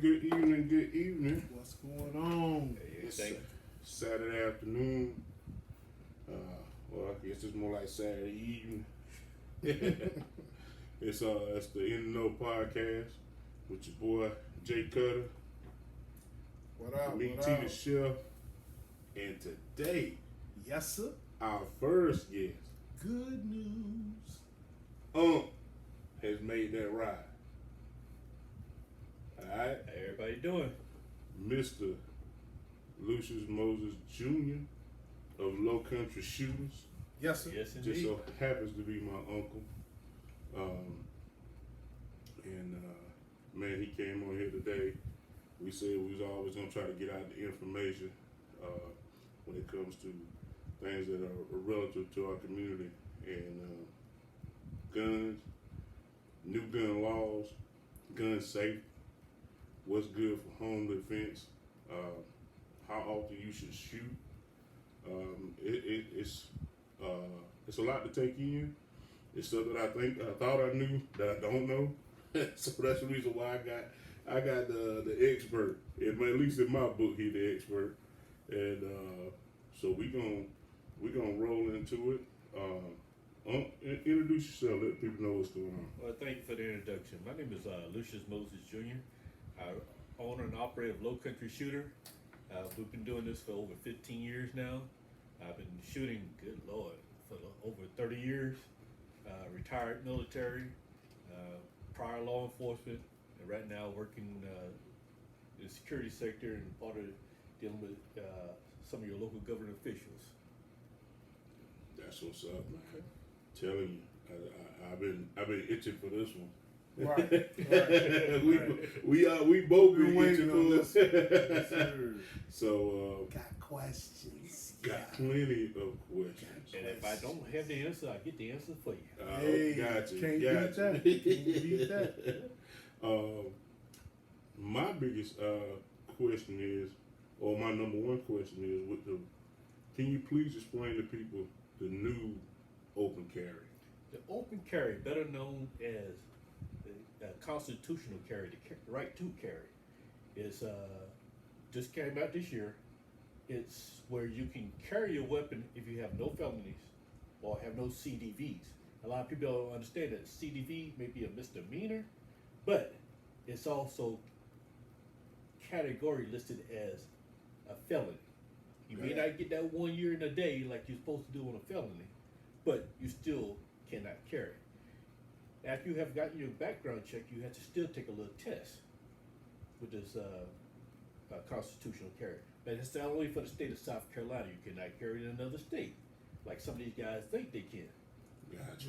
Good evening, good evening. What's going on? It's Saturday afternoon. Well, I guess it's more like Saturday evening. It's the In the Know podcast with your boy J Cutta. What up? Me, What T up? the Chef. And today, Yes, sir. our first guest, Good news. has made that ride. Alright? How everybody doing? Mr. Lucius Moses JR of Lowcountry Shooters. Yes, sir. Yes, Just indeed. so happens to be my uncle. Man, he came on here today. We said we was always gonna try to get out the information when it comes to things that are relative to our community and guns, new gun laws, gun safety, what's good for home defense, how often you should shoot. It's a lot to take in. It's stuff that I thought I knew that I don't know. So that's the reason why I got the expert. At least in my book, he the expert. And so we gonna roll into it. Introduce yourself. Let people know what's going on. Well, thank you for the introduction. My name is Lucius Moses Jr. Owner and operator of Lowcountry Shooter. We've been doing this for over 15 years now. I've been shooting, good Lord, for over 30 years. Retired military, prior law enforcement, and right now working in the security sector and part of dealing with some of your local government officials. That's what's up, man. Telling you, I've been itching for this one. Right. We both We're been waiting itching on for this. this. Yes, sir. So Got questions. got plenty of questions. And if I don't have the answer, I get the answer for you. Hey, Gotcha. can't beat that. Can't beat that. My biggest question is, or my number one question is, can you please explain to people the new open carry? The open carry, better known as the constitutional carry, the right to carry, is just came out this year. It's where you can carry your weapon if you have no felonies or have no CDVs. A lot of people don't understand that CDV may be a misdemeanor, but it's also category listed as a felony. You may not get that 1 year and a day like you're supposed to do on a felony, but you still cannot carry. After you have gotten your background check, you have to still take a little test with this constitutional carry. But it's not only for the state of South Carolina. You cannot carry it in another state, like some of these guys think they can. Gotcha.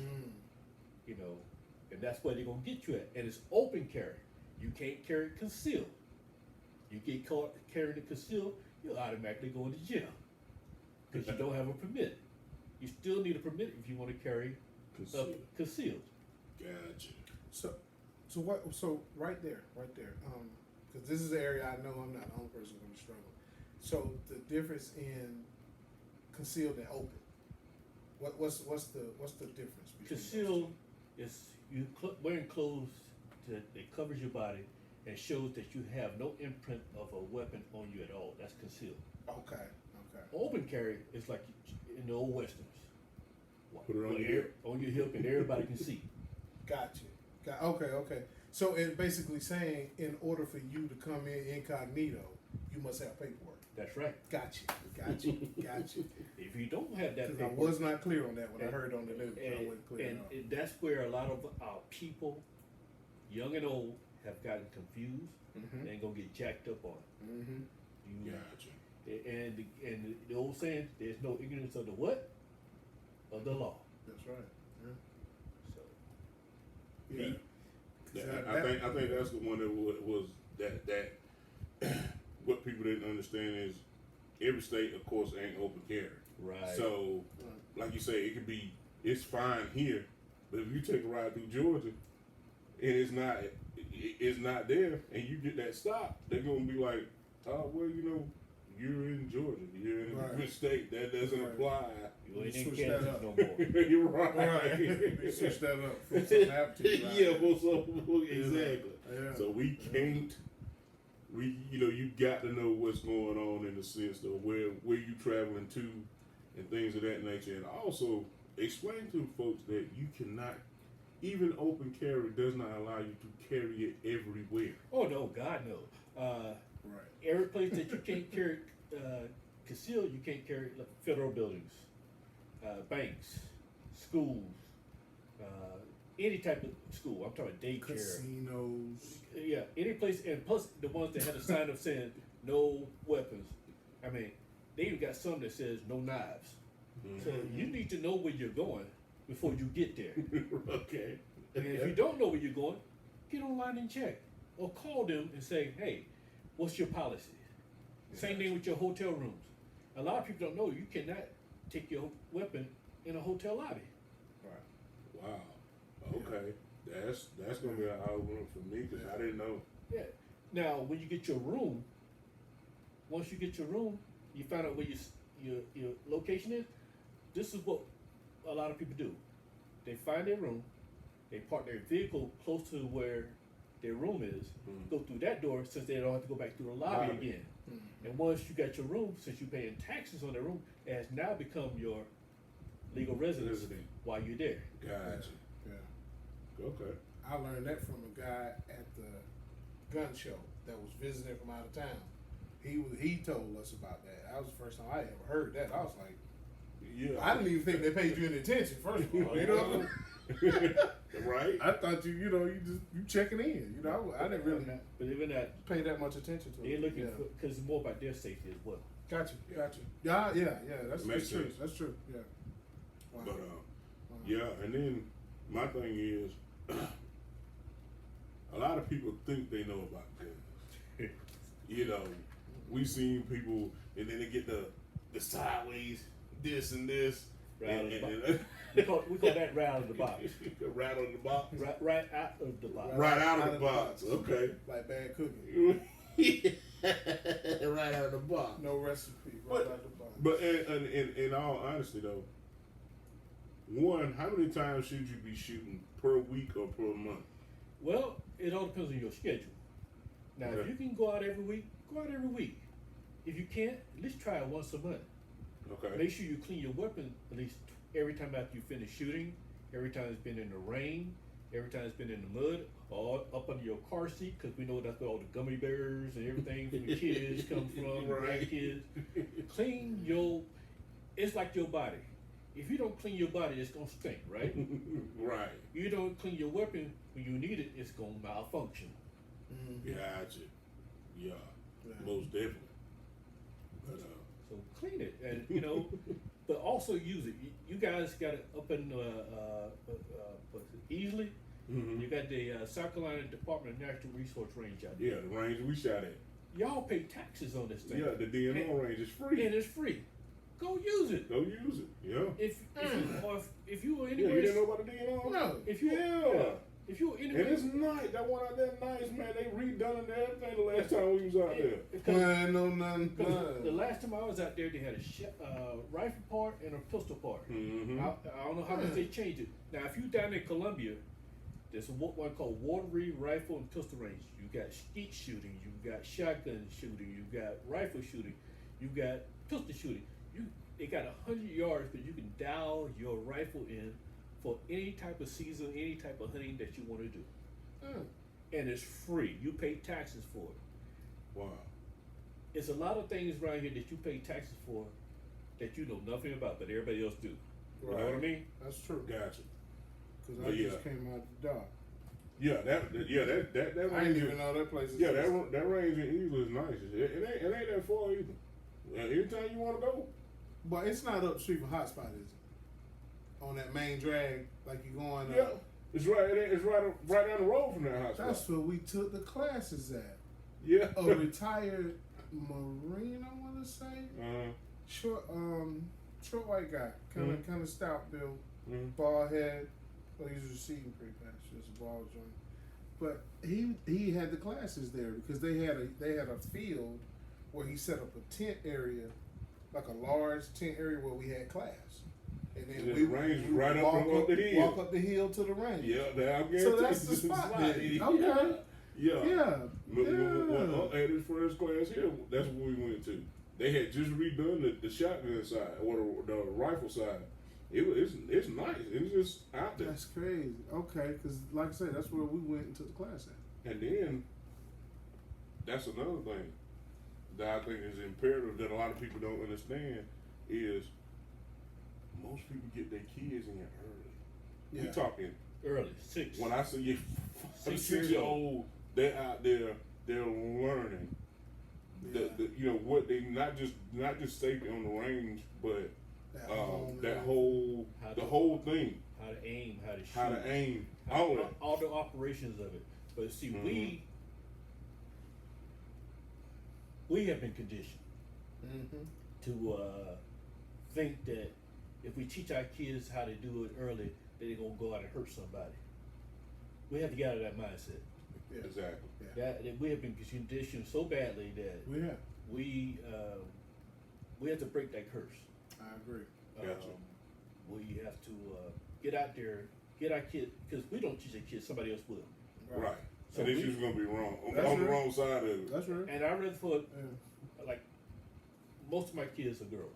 You know, and that's where they're gonna get you at. And it's open carry. You can't carry it concealed. You get caught carrying it concealed, you'll automatically go into jail because you don't have a permit. You still need a permit if you want to carry concealed. Gotcha. So what? So right there. Because this is the area I know I'm not the only person going to struggle. So the difference in concealed and open. What's the difference between Concealed is you wearing clothes that covers your body and shows that you have no imprint of a weapon on you at all. That's concealed. those? Okay. Open carry is like in the old westerns. Put it on your hip. On your hip, and everybody can see. Gotcha. Okay. So it's basically saying in order for you to come in incognito, you must have paperwork. That's right. Gotcha. If you don't have that Because I paperwork, was not clear on that when I heard on the news. I wasn't clear and at all. that's where a lot of our people, young and old, have gotten confused and gonna get jacked up on it. Mm-hmm. You- Gotcha. And the old saying, there's no ignorance of the what? Of the law. That's right. So Yeah. I think that's the one that was that what people didn't understand is every state, of course, ain't open carry. right. So, like you say, it's fine here, but if you take a ride through Georgia and it's not there, and you get that stop, they're gonna be like, oh well, you're in Georgia, you're in a Right. good state, that doesn't Right. apply. You ain't in Switch that Kansas up. no more. You're right. They switched that up from some have to. Right? Yeah, well, so exactly. Yeah. So we can't you got to know what's going on in the sense of where you traveling to and things of that nature, and also explain to folks that you cannot, even open carry does not allow you to carry it everywhere. Oh no, God no. Right. Every place that you can't carry concealed, you can't carry, like federal buildings, banks, schools, any type of school. I'm talking daycare. Casinos. Yeah, any place, and plus the ones that had a sign up saying no weapons. I mean, they even got some that says no knives. So you need to know where you're going before you get there. Okay. And if you don't know where you're going, get online and check. Or call them and say, hey, what's your policy? Same thing with your hotel rooms. A lot of people don't know you cannot take your weapon in a hotel lobby. Right. Wow. Okay. That's gonna be an eye opener for me because I didn't know. Yeah. Now, when you get your room, once you get your room, you find out where your location is. This is what a lot of people do. They find their room, they park their vehicle close to where their room is, go through that door since they don't have to go back through the lobby again. And once you got your room, since you're paying taxes on the room, it has now become your legal residence while you're there. Gotcha. Yeah. Okay. I learned that from a guy at the gun show that was visiting from out of town. He told us about that. That was the first time I ever heard that. I was like, Yeah. I didn't even think they paid you any attention. First of all, you know. Right. I thought you checking in. You know, I didn't really Believe it or not, pay that much attention to it. they're looking for, because it's more about their safety as well. Gotcha. Yeah. That's Makes true. sense. That's true. Yeah. Wow. But yeah, and then my thing is, a lot of people think they know about guns. You know, we seen people, and then they get the sideways, this and this. We call that right out of the box. Right out of the box. Right out of the box. Right out of the box. Okay. Like bad cooking. Right out of the box. No recipe. Right out of the box. But in all honesty though, one, how many times should you be shooting per week or per month? Well, it all depends on your schedule. Now, if you can go out every week, go out every week. If you can't, at least try it once a month. Okay. Make sure you clean your weapon at least every time after you finish shooting, every time it's been in the rain, every time it's been in the mud, or up under your car seat, because we know that's where all the gummy bears and everything from the kids come from, Right. grandkids. Clean your, it's like your body. If you don't clean your body, it's gonna stink, right? Right. You don't clean your weapon when you need it, it's gonna malfunction. Gotcha. Yeah. Most definitely. But So clean it, and but also use it. You guys got it up in easily. You got the South Carolina Department of Natural Resource Range out there. yeah, the range we shot at. Y'all pay taxes on this thing. Yeah, the DNR range is free. And it's free. Go use it. Go use it. Yeah. If you were Yeah, anywhere, you didn't know about the DNR? No. if you if you were And anywhere, it's nice. That one out there nice, man. They redone everything the last time we was out there. Man, no, none. The last time I was out there, they had a rifle part and a pistol part. Mm-hmm. I don't know how much they changed it. Now, if you down in Columbia, there's one called Waterbury Rifle and Pistol Range. You got skeet shooting, you got shotgun shooting, you got rifle shooting, you got pistol shooting. They got 100 yards, but you can dial your rifle in for any type of season, any type of hunting that you want to do. And it's free. You pay taxes for it. Wow. It's a lot of things around here that you pay taxes for that you know nothing about, but everybody else do. You know what I mean? That's true. Gotcha. Because I just came out the dock. Yeah, that range. I didn't even know that place. Yeah, that range in Eagle is nice. It ain't that far either. Anytime you want to go. But it's not up the street from Hotspot, is it? On that main drag, like you going. Yeah, it's right. It's right down the road from that house. That's where we took the classes at. Yeah. A retired Marine, I want to say. Short white guy, kind of stout build, bald head. Well, he was receiving pretty fast, just a ball joint. But he had the classes there because they had a field where he set up a tent area, like a large tent area where we had class. And then we range right up the hill. Walk up the hill to the range. Yeah, so that's the spot. Okay. Yeah. And it's first class here, that's what we went to. They had just redone the shotgun side or the rifle side. It's nice. It's just out there. That's crazy. Okay, because like I said, that's where we went and took the class at. And then that's another thing that I think is imperative that a lot of people don't understand is most people get their kids in early. Yeah. We talking Early, 6. when I say you 6 years old, they're out there, they're learning. Yeah. You know what they not just safety on the range, but That whole thing. How to aim, how to shoot. How to aim. All the operations of it. But see, we have been conditioned to think that if we teach our kids how to do it early, they're gonna go out and hurt somebody. We have to get out of that mindset. Yeah. Exactly. Yeah. That we have been conditioned so badly that we have to break that curse. I agree. Gotcha. We have to get out there, get our kids, because we don't teach our kids, somebody else will. Right. So So this is gonna be wrong on the wrong side of it. That's right. And I rather for like most of my kids are girls.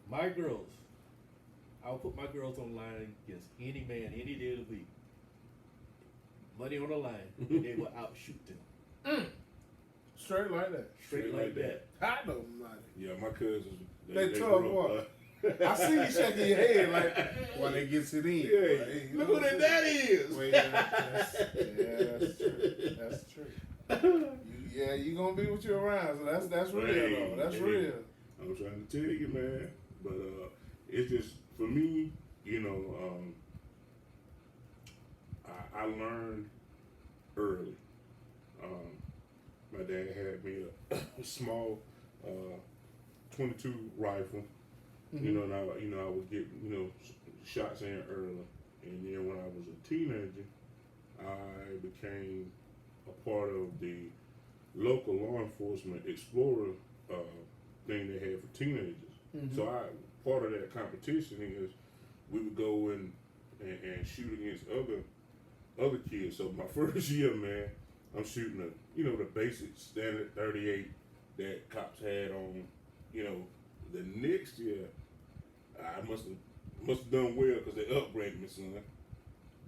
My girls, I'll put my girls on line against any man any day of the week. Money on the line, and they will outshoot them. Straight like that. Straight like that. I know, like Yeah, my cousins. They tough, grew boy. up, I see you shaking your head like while they gets it in. Yeah, Hey, you look know who what I'm that saying? is. Well, that's true. That's true. You gonna be with you around, so that's real though. That's real. I'm trying to tell you, man. But it's just for me, you know. I learned early. My dad had me a small 22 rifle. You know, and I would get shots in early, and then when I was a teenager, I became a part of the local law enforcement explorer thing they had for teenagers. So part of that competition is we would go and shoot against other kids. So my first year, man, I'm shooting the basic standard 38 that cops had on. The next year, I must have done well because they upgraded me, son.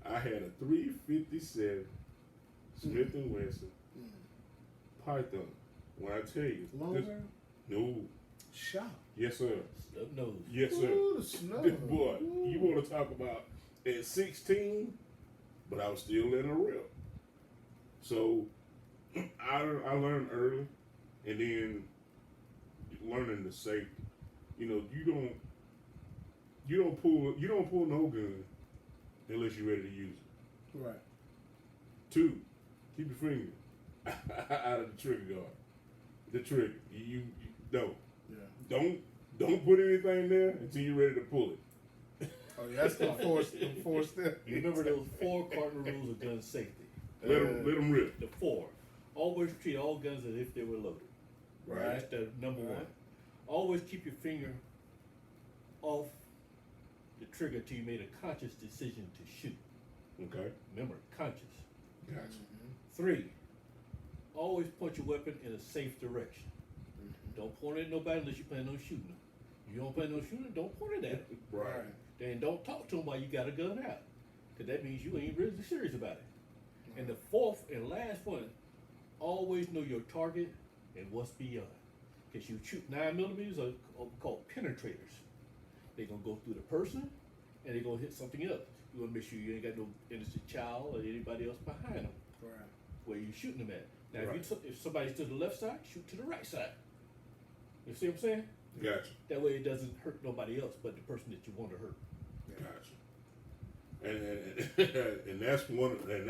I had a 357 Smith & Wesson Python. When I tell you, no shot. Yes, sir. Snub nose. Yes, sir. Ooh, the snow. This boy, you want to talk about at 16, but I was still letting her rip. So I learned early, and then learning the safety. You don't pull no gun unless you're ready to use it. Right. 2, keep your finger out of the trigger guard. The trigger. You don't. Yeah. Don't put anything there until you're ready to pull it. Oh, yeah, that's the four step. You remember those 4 cardinal rules of gun safety? Let them rip. The 4. Always treat all guns as if they were loaded. Right. That's the number 1. Always keep your finger off the trigger till you made a conscious decision to shoot. Okay. Remember, conscious. Gotcha. 3. Always point your weapon in a safe direction. Don't point it at nobody unless you plan on shooting them. You don't plan on shooting them, don't point it at them. Right. Then don't talk to them while you got a gun out, because that means you ain't really serious about it. And the 4th and last one, always know your target and what's beyond. Because you shoot 9mm are called penetrators. They're gonna go through the person, and they're gonna hit something else. You wanna make sure you ain't got no innocent child or anybody else behind them. Right. Where you shooting them at. Now, Right. if somebody's to the left side, shoot to the right side. You see what I'm saying? Gotcha. That way it doesn't hurt nobody else but the person that you want to hurt. Gotcha. And that's another thing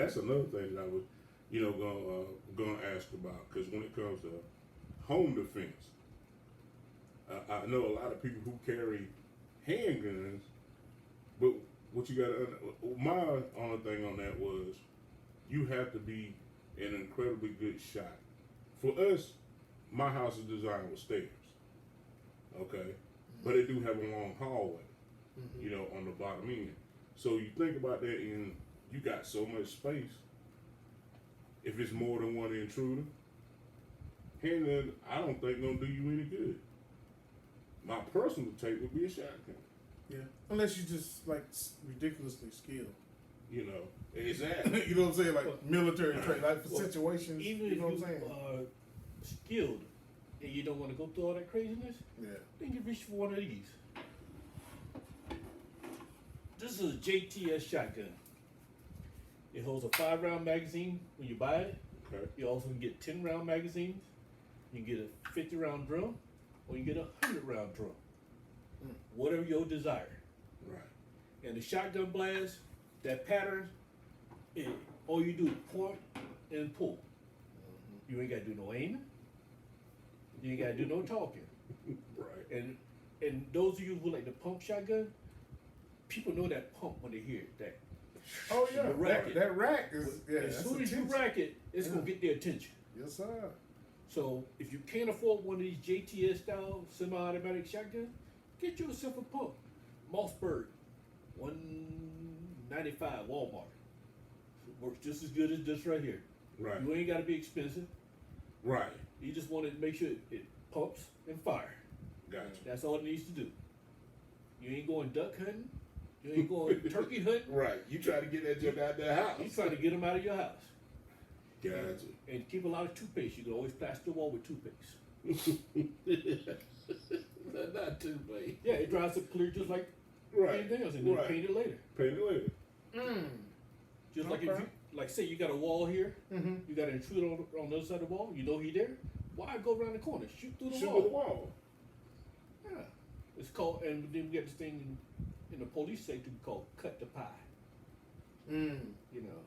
that I was, gonna ask about, because when it comes to home defense, I know a lot of people who carry handguns, but what you got my only thing on that was you have to be an incredibly good shot. For us, my house is designed with stairs, okay, but it do have a long hallway, on the bottom end. So you think about that, and you got so much space. If it's more than one intruder, handgun, I don't think gonna do you any good. My personal take would be a shotgun. Yeah. Unless you just like ridiculously skilled. You know, exactly. You know what I'm saying? Like military trade, like for situations. Even You know what I'm if saying? you are skilled and you don't want to go through all that craziness, Yeah. then you reach for one of these. This is a JTS shotgun. It holds a 5-round magazine when you buy it. Okay. You also can get 10-round magazines. You can get a 50-round drum, or you can get a 100-round drum. Whatever your desire. Right. And the shotgun blast, that pattern, all you do is point and pull. You ain't got to do no aiming. You ain't got to do no talking. Right. And those of you who like the pump shotgun, people know that pump when they hear it. That Oh yeah. the racket. That rack is as soon as you rack it, it's gonna get their attention. Yes, sir. So if you can't afford one of these JTS style semi-automatic shotguns, get yourself a pump. Mossberg, $195 Walmart. It works just as good as this right here. Right. You ain't got to be expensive. Right. You just want to make sure it pumps and fire. Gotcha. That's all it needs to do. You ain't going duck hunting. You ain't going turkey hunting. Right. You try to get that junk out that house. You trying to get them out of your house. Gotcha. And keep a lot of toothpaste. You can always plaster the wall with toothpaste. Not toothpaste. Yeah, it dries up clear just like Right. anything else, and then Right. paint it later. Paint it later. Just like if Okay. you, like say you got a wall here, Mm-hmm. you got an intruder on the other side of the wall, you know he there. Why go around the corner? Shoot through the Shoot wall. the wall. Yeah. It's called, and then we got this thing in the police sector called cut the pie. Mm. You know,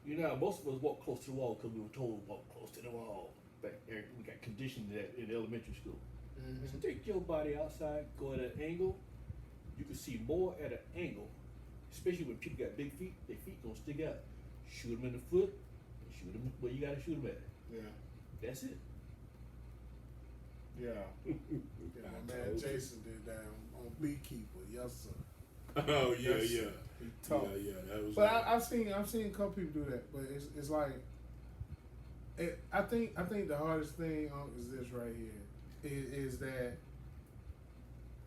you know, most of us walk close to the wall because we were told to walk close to the wall. But we got conditioned that in elementary school. Mm-hmm. So take your body outside, go at an angle. You can see more at an angle, especially when people got big feet. Their feet gonna stick out. Shoot them in the foot, and shoot them where you gotta shoot them at. Yeah. That's it. Yeah. Yeah, my man Jason did that on Beekeeper. Yes, sir. Oh yeah, Yes, yeah. He tough. Yeah, yeah. That was. But I've seen a couple people do that. But it's like, I think the hardest thing is this right here, is that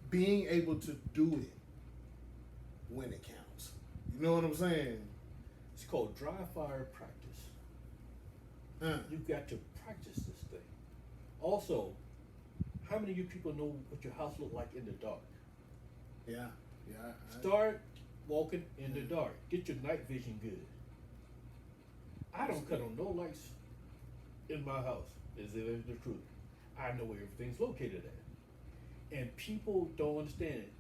being able to do it when it counts. You know what I'm saying? It's called dry fire practice. You've got to practice this thing. Also, how many of you people know what your house look like in the dark? Yeah. Start walking in the dark. Get your night vision good. I don't cut on no lights in my house, as if it's the truth. I know where everything's located at. And people don't understand it.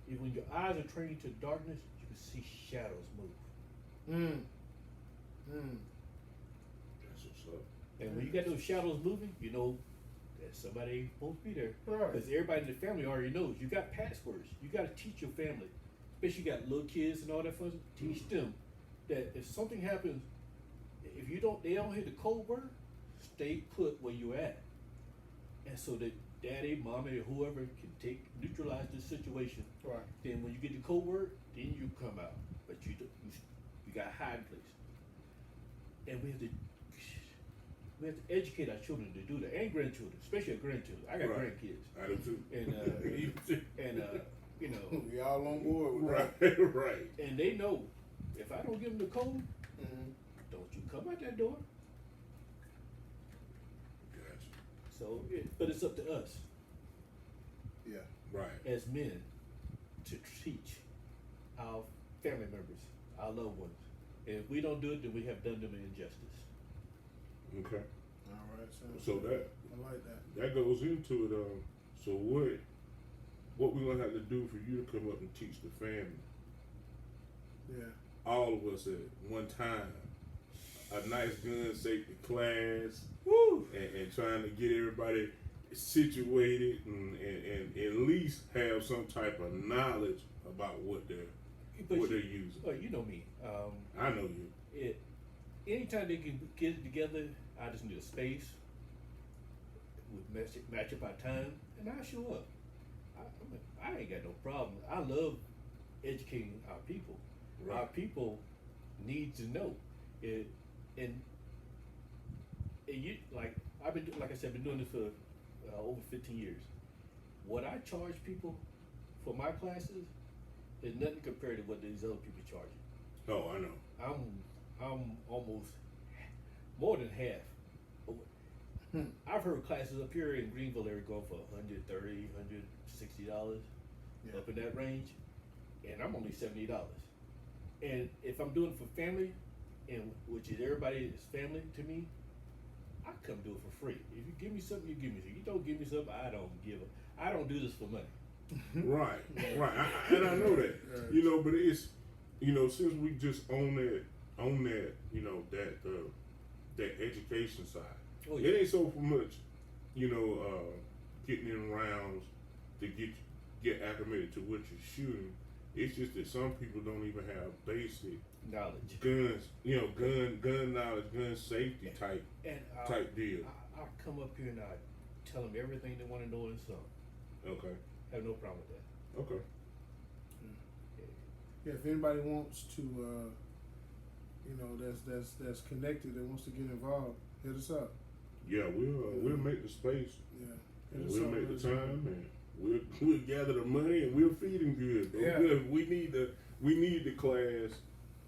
If when your eyes are trained to darkness, you can see shadows move. That's what's up. And when you got those shadows moving, you know that somebody ain't supposed to be there. Right. Because everybody in the family already knows. You got passwords. You got to teach your family. Especially you got little kids and all that fun. Teach them that if something happens, if they don't hear the code word, stay put where you at. And so that daddy, mommy, or whoever can neutralize this situation. Right. Then when you get the code word, then you come out. But you got a hiding place. And we have to educate our children to do that, and grandchildren, especially our grandchildren. I got Right. grandkids, I do too. and you know, We all on board with Right. that. Right. and they know if I don't give them the code, Mm-hmm. don't you come out that door. Gotcha. So, but it's up to us Yeah. Right. as men to teach our family members, our loved ones. And if we don't do it, then we have done them an injustice. Okay. All right. So that I like that. that goes into it. So what we gonna have to do for you to come up and teach the family? Yeah. All of us at one time, a nice gun safety class. Woo! And trying to get everybody situated and at least have some type of knowledge about what they're using. Well, you know me. I know you. Anytime they can get it together, I just need a space. We match up our time, and I show up. I ain't got no problem. I love educating our people. Right. Our people need to know it, and you like like I said, been doing this for over 15 years. What I charge people for my classes is nothing compared to what these other people charging. Oh, I know. I'm almost more than half. I've heard classes up here in Greenville area going for $130, $160, Yeah. up in that range, and I'm only $70. And if I'm doing it for family, and which is everybody is family to me, I come do it for free. If you give me something, you give me something. You don't give me something, I don't give it. I don't do this for money. Right, right. And I know that. You know, but it's, you know, since we just own that, you know, that education side. Oh, yeah. It ain't so much, you know, getting in rounds to get acclimated to what you're shooting. It's just that some people don't even have basic Knowledge. guns, you know, gun knowledge, gun safety type deal. I'll come up here and I tell them everything they want to know in some. Okay. Have no problem with that. Okay. Yeah, if anybody wants to, you know, that's connected that wants to get involved, hit us up. Yeah, we'll make the space. Yeah, And hit us we'll up, make let the us know. time, and we'll gather the money, and we'll feed them good. Bro. Yeah. We need the class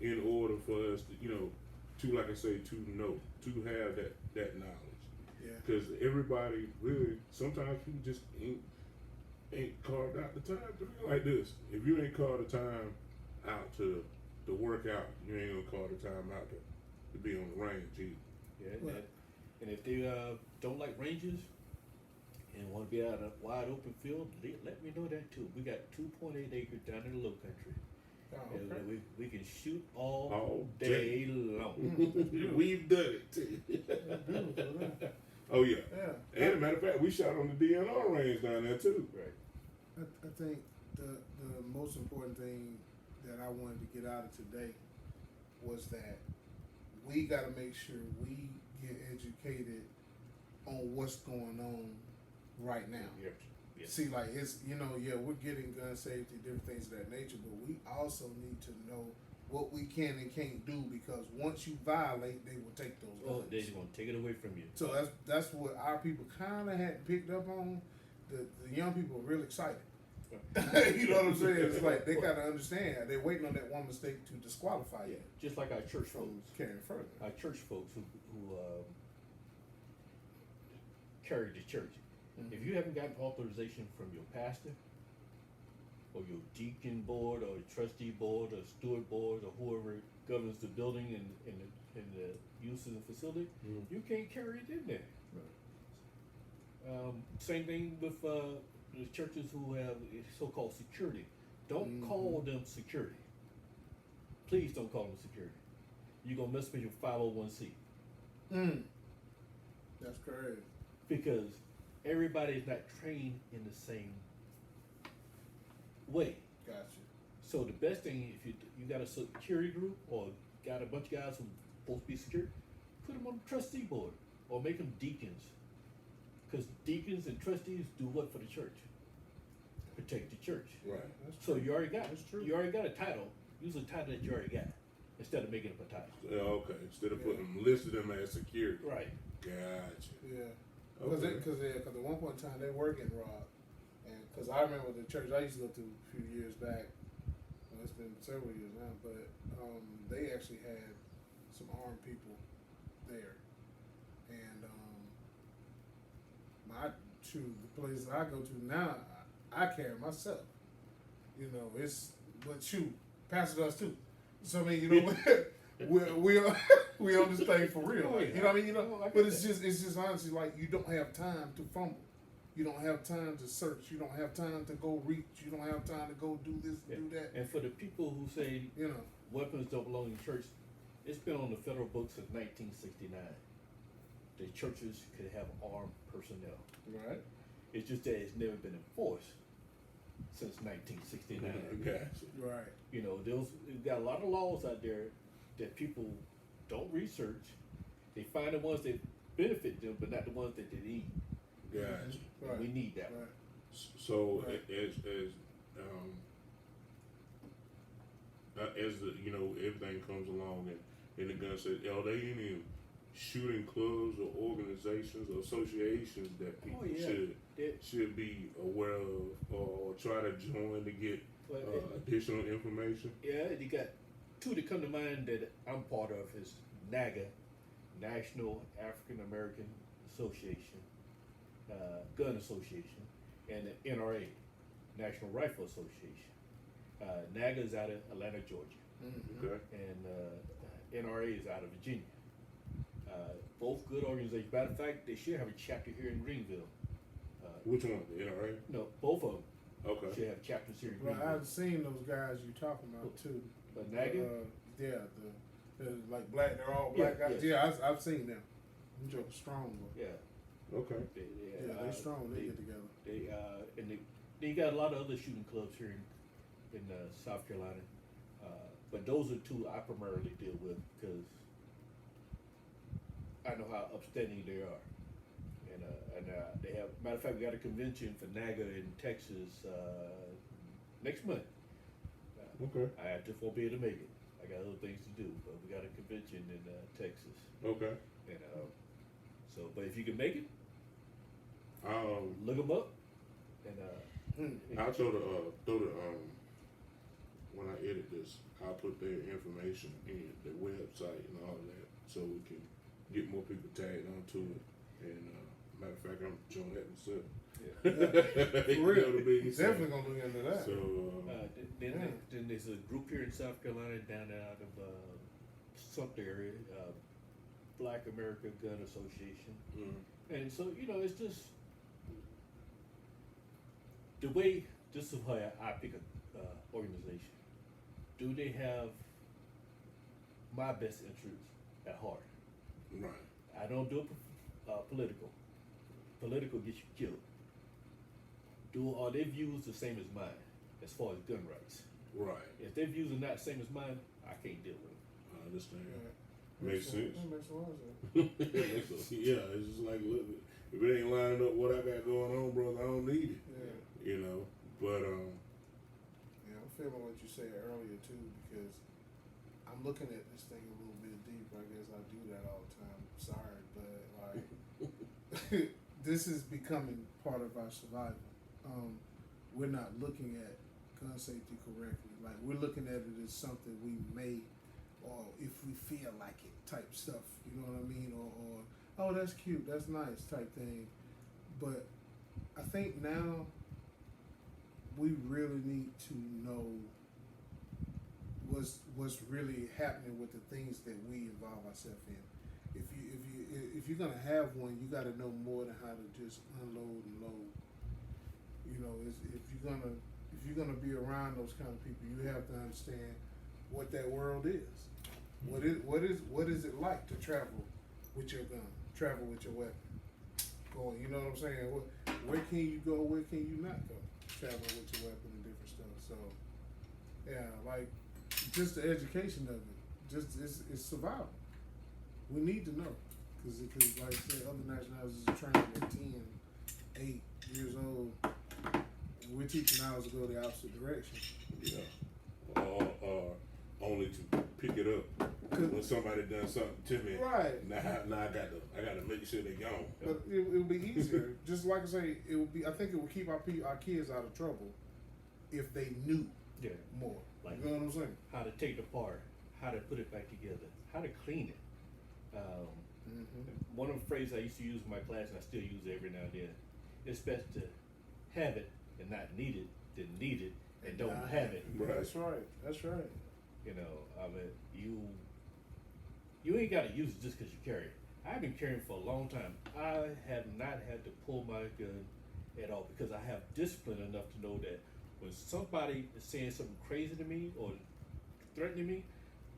in order for us to, you know, to, like I say, to know, to have that knowledge. Yeah. Because everybody really, sometimes people just ain't carved out the time to be like this. If you ain't carved the time out to work out, you ain't gonna carve the time out to be on the range either. Yeah, and if they don't like ranges and want to be out in a wide open field, let me know that too. We got 2.8 acres down in the Lowcountry. Oh, And okay. we can shoot all All day long. We've done it too. Beautiful, huh? Oh yeah. Yeah. And as a matter of fact, we shot on the DNR range down there too. Right. I think the most important thing that I wanted to get out of today was that we got to make sure we get educated on what's going on right now. Yes. Yes. See, like it's, you know, yeah, we're getting gun safety, different things of that nature, but we also need to know what we can and can't do, because once you violate, they will take those guns. Oh, they're just gonna take it away from you. So that's what our people kind of had picked up on. The young people are real excited. You know what I'm saying? It's like they gotta understand. They're waiting on that one mistake to disqualify you Just like our church from folks. carrying further. Our church folks who carry the church. Mhm. If you haven't gotten authorization from your pastor or your deacon board or trustee board or steward board or whoever governs the building and the uses and facility, you can't carry it in there. Same thing with the churches who have so-called security. Don't call them security. Please don't call them security. You're gonna mess with your 501c. That's crazy. Because everybody is not trained in the same way. Gotcha. So the best thing, if you got a security group or got a bunch of guys who supposed to be secure, put them on the trustee board or make them deacons. Because deacons and trustees do what for the church? Protect the church. Right. That's So true. you already got That's true. you already got a title. Use a title that you already got instead of making up a title. Yeah, okay. Instead of putting them, listed them as security. Right. Gotcha. Yeah. Because at one point in time they were getting robbed, and because I remember the church I used to go to a few years back. Well, it's been several years now, but they actually had some armed people there, and the place I go to now, I carry myself. You know, but pastor does too. So I mean, you know, we on this thing for real. Oh, Like, yeah. you know what I mean? You know, Oh, I get but it's that. just honestly like you don't have time to fumble. You don't have time to search. You don't have time to go reach. You don't have time to go do this, Yeah. do that. And for the people who say You know, weapons don't belong in church, it's been on the federal books since 1969. The churches could have armed personnel. right? It's just that it's never been enforced since 1969. Gotcha. Right. You know, we've got a lot of laws out there that people don't research. They find the ones that benefit them, but not the ones that they need. Gotcha. Right. And we need that. Right. So Right. as the, you know, everything comes along and the gun says, oh, they ain't even shooting clubs or organizations or associations that people should be aware of or try to join to get additional information? Yeah, you got two that come to mind that I'm part of is NAGA, National African American Association, Gun Association, and the NRA, National Rifle Association. NAGA is out of Atlanta, Georgia, Okay. and NRA is out of Virginia. Both good organizations. Matter of fact, they should have a chapter here in Greenville. Which one? The NRA? No, both of them Okay. should have chapters here in Well, Greenville. I've seen those guys you're talking about too. But NAGA? Yeah, the like black, they're all black guys. yes. Yeah, I've seen them. Them jokes strong, bro. Yeah. Okay. They strong. They get together. And they got a lot of other shooting clubs here in South Carolina, but those are two I primarily deal with because I know how upstanding they are, and they have. Matter of fact, we got a convention for NAGA in Texas next month. Okay. I just won't be able to make it. I got other things to do, but we got a convention in Texas, Okay. and so. But if you can make it, Um, look them up, and I'll throw the when I edit this, I'll put their information in the website and all of that, so we can get more people tagged onto it. And matter of fact, I'm showing that myself. For real, You know, to be, so- definitely gonna look into that. So then there's a group here in South Carolina down out of Sumter area, Black America Gun Association, and so it's just the way. This is how I pick a organization. Do they have my best interests at heart? right, I don't do it political. Political gets you killed. Are their views the same as mine as far as gun rights? right. If their views are not the same as mine, I can't deal with them. I understand. Yeah. Makes sense. That makes a lot of sense. Yeah, it's just like, look, if it ain't lining up what I got going on, brother, I don't need it. Yeah. You know, but Yeah, I'm feeling what you said earlier too, because I'm looking at this thing a little bit deeper. I guess I do that all the time. Sorry, but like this is becoming part of our survival. We're not looking at gun safety correctly. Like we're looking at it as something we may, or if we feel like it type stuff. You know what I mean? Or oh, that's cute, that's nice type thing. But I think now we really need to know what's really happening with the things that we involve ourselves in. If you're gonna have one, you got to know more than how to just unload and load. You know, if you're gonna be around those kind of people, you have to understand what that world is. What is it like to travel with your gun, travel with your weapon? Going, you know what I'm saying? Where can you go? Where can you not go? Travel with your weapon and different stuff. So, yeah, like just the education of it, just it's survival. We need to know because like I said, other nationalities are training at 10, 8 years old. We're teaching ours to go the opposite direction. yeah, or only to pick it up when somebody done something to me. Right. Now I gotta make sure they gone. But it would be easier. Just like I say, it would be. I think it would keep our kids out of trouble if they knew more. Like, you know what I'm saying? how to take it apart, how to put it back together, how to clean it. One of the phrases I used to use in my class, and I still use it every now and then, it's best to have it and not need it than need it and don't have it. Right. That's right. That's right. You know, I mean, you ain't got to use it just because you carry it. I've been carrying for a long time. I have not had to pull my gun at all because I have discipline enough to know that when somebody is saying something crazy to me or threatening me,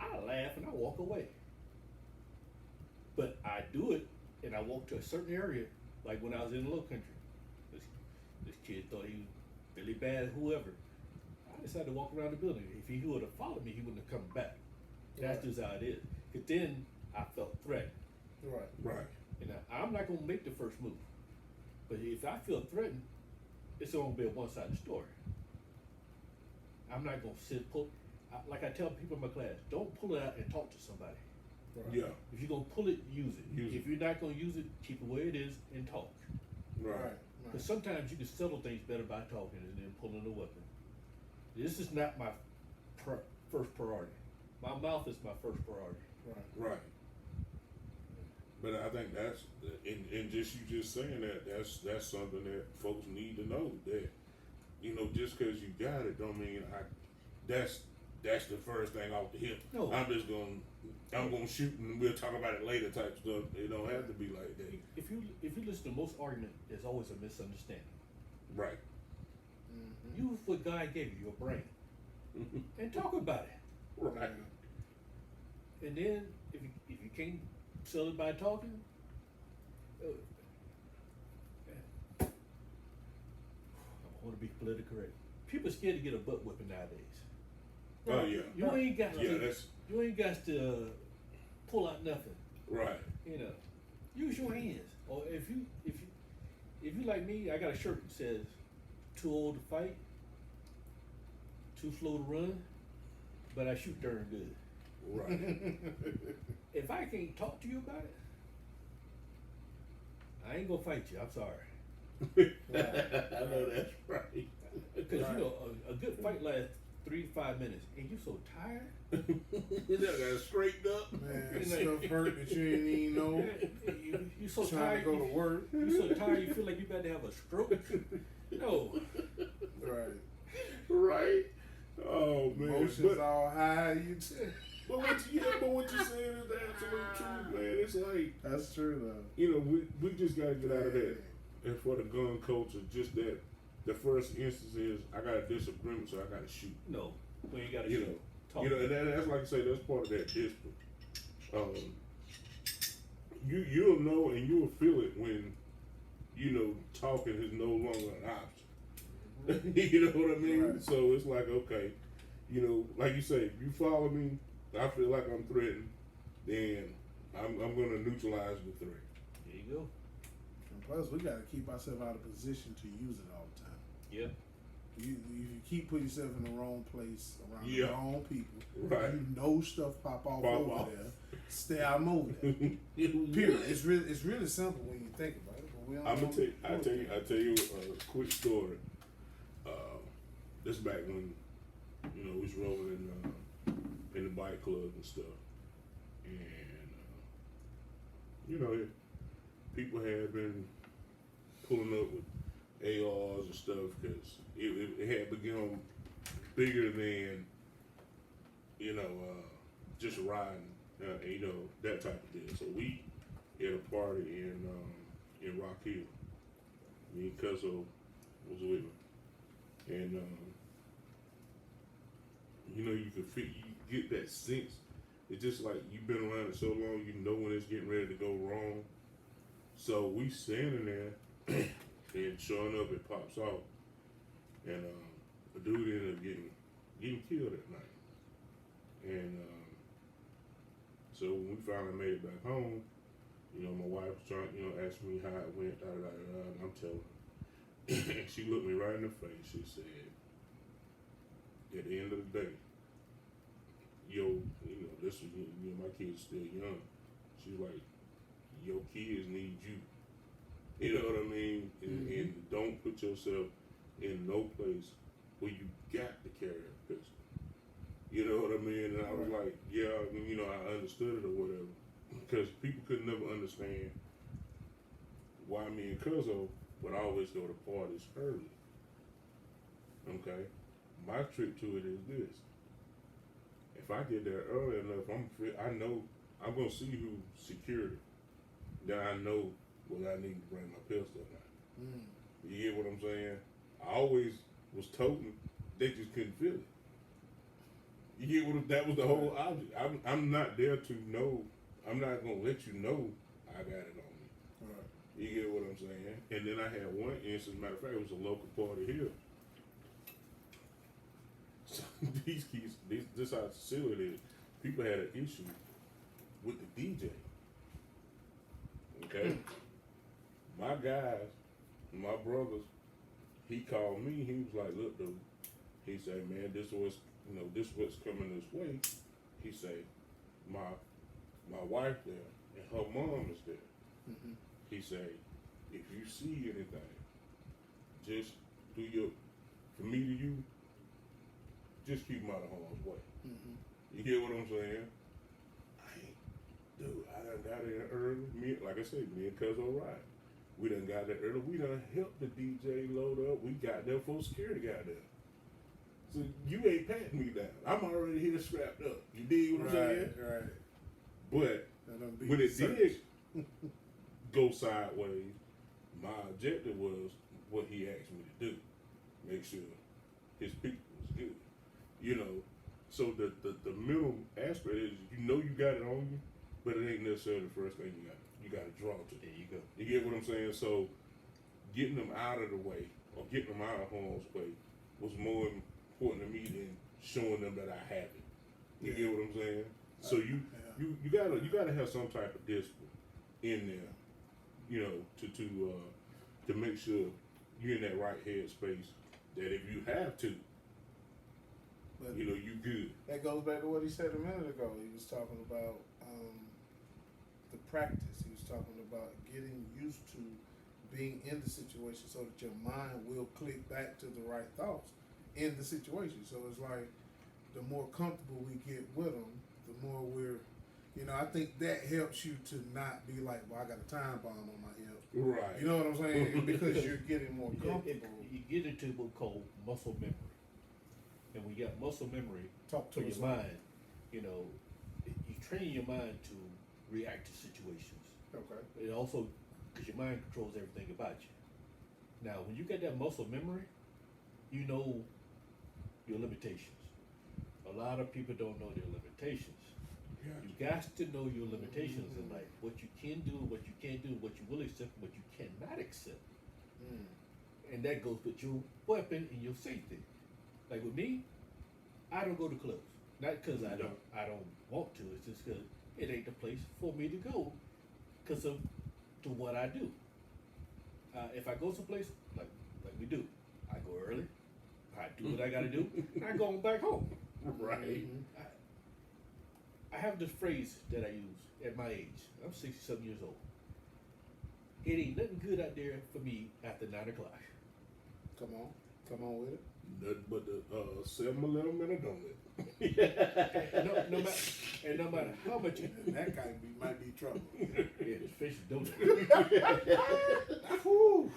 I laugh and I walk away. But I do it and I walk to a certain area, like when I was in Lowcountry. This kid thought he was really bad, whoever. I decided to walk around the building. If he would have followed me, he wouldn't have come back. That's just how it is. Because then I felt threatened. Right. And I'm not going to make the first move. But if I feel threatened, it's going to be a one-sided story. I'm not going to like I tell people in my class, don't pull it out and talk to somebody. Right. Yeah. If you're gonna pull it, use it. Use If it. you're not gonna use it, keep it where it is and talk. Right. Because sometimes you can settle things better by talking than pulling a weapon. This is not my first priority. My mouth is my first priority. Right. Right. But I think that's and just you just saying that's something that folks need to know, that just because you got it don't mean that's the first thing off the hip. No. I'm gonna shoot and we'll talk about it later type stuff. It don't have to be like that. If you listen to most argument, there's always a misunderstanding. Right. Mm-hmm. Use what God gave you, your brain, and talk about it. Right. And then if you can't sell it by talking, I want to be politically correct. People are scared to get a butt whipping nowadays. Oh yeah. You ain't got Yeah, to. that's You ain't got to pull out nothing. right. Use your hands. Or if you like me, I got a shirt that says "Too old to fight, too slow to run, but I shoot darn good." Right. If I can't talk to you about it, I ain't gonna fight you. I'm sorry. I know that's right. Because a good fight lasts 3 to 5 minutes, and you so tired. You got straightened up. Man, stuff hurt that you didn't even know. You so Trying tired. to go to work. You so tired. You feel like you about to have a stroke. No. Right. Right. Oh man. Emotions all high. But what you saying is the absolute truth, man. It's like That's true though. we just gotta get out of that. And for the gun culture, just that the first instance is I got a disagreement, so I gotta shoot. No. We ain't got to You shoot. know. Talk. And that's like I say, that's part of that discipline. You'll know and you'll feel it when talking is no longer an option. You know what I mean? Right. So it's like, okay, like you say, if you follow me, I feel like I'm threatened, then I'm gonna neutralize the threat. There you go. And plus, we got to keep ourselves out of position to use it all the time. Yep. If you keep putting yourself in the wrong place around Yeah. the wrong people, Right. Stuff pop off Pop over off. there. Stay out of over there. Period. It's really simple when you think about it. But we don't I'm gonna know. I tell you a quick story. This back when we was rolling in the bike club and stuff, and people had been pulling up with ARs and stuff because it had become bigger than just riding, that type of deal. So we had a party in Rock Hill. Me and Cuzzo was with me, and you could you get that sense. It's just like you've been around it so long, you know when it's getting ready to go wrong. So we standing there, and showing up, it pops off, and a dude ended up getting killed that night. And so when we finally made it back home, my wife was trying, asking me how it went, and I'm telling her. And she looked me right in the face. She said, at the end of the day, this was, my kids still young. She's like, your kids need you. You know what I mean? And don't put yourself in no place where you got to carry a pistol. You know what I mean? And I was like, yeah, I understood it or whatever. Because people could never understand why me and Cuzzo would always go to parties early. Okay? My trick to it is this. If I get there early enough, I know I'm going to see who's security. Then I know whether I need to bring my pistol or not. You get what I'm saying? I always was toting, they just couldn't feel it. You get that was the whole object. I'm not there to know. I'm not gonna let you know I got it on me. Right. You get what I'm saying? And then I had one instance. Matter of fact, it was a local party here. So these kids, this how silly it is. People had an issue with the DJ. Okay, my guys, my brothers, he called me. He was like, "Look, dude," he said, "Man, this what's coming this way." He said, my wife there, and her mom is there. Mm-hmm. He said, if you see anything, just do from me to you, just keep them out of harm's way. Mm-hmm. You get what I'm saying? Dude, I done got in early. Like I said, me and Cuz alright. We done got there early. We done helped the DJ load up. We got there before security got there. So you ain't patting me down. I'm already here strapped up. You dig what I'm saying? Right. But when it did go sideways, my objective was what he asked me to do. Make sure his people was good. You know, so the middle aspect is you got it on you, but it ain't necessarily the first thing you got to draw to. There you go. You get what I'm saying? So getting them out of the way or getting them out of harm's way was more important to me than showing them that I have it. You get what I'm saying? So you gotta have some type of discipline in there, you know, to make sure you're in that right head space. That if you have to, But you know, you good. that goes back to what he said a minute ago. He was talking about the practice. He was talking about getting used to being in the situation so that your mind will click back to the right thoughts in the situation. So it's like the more comfortable we get with them, the more we're, you know, I think that helps you to not be like, well, I got a time bomb on my hip. Right. You know what I'm saying? Because you're getting more comfortable. You get into what's called muscle memory. And when you got muscle memory Talk to for us. your mind, you know, you train your mind to react to situations. Okay. It also, because your mind controls everything about you. Now, when you get that muscle memory, you know your limitations. A lot of people don't know their limitations. Yeah. You got to know your limitations in life. What you can do, what you can't do, what you will accept, what you cannot accept. Mm. And that goes with your weapon and your safety. Like with me, I don't go to clubs. Not because I don't want to. It's just because it ain't the place for me to go because of to what I do. If I go someplace like we do, I go early. I do what I got to do. And I go on back home. Right. Mm-hmm. I have this phrase that I use at my age. I'm 67 years old. It ain't nothing good out there for me after 9 o'clock. Come on with it. Nothing but the 7-Eleven and a donut. no matter how much you And that guy might be trouble. yeah, it's fish and donut. Whew.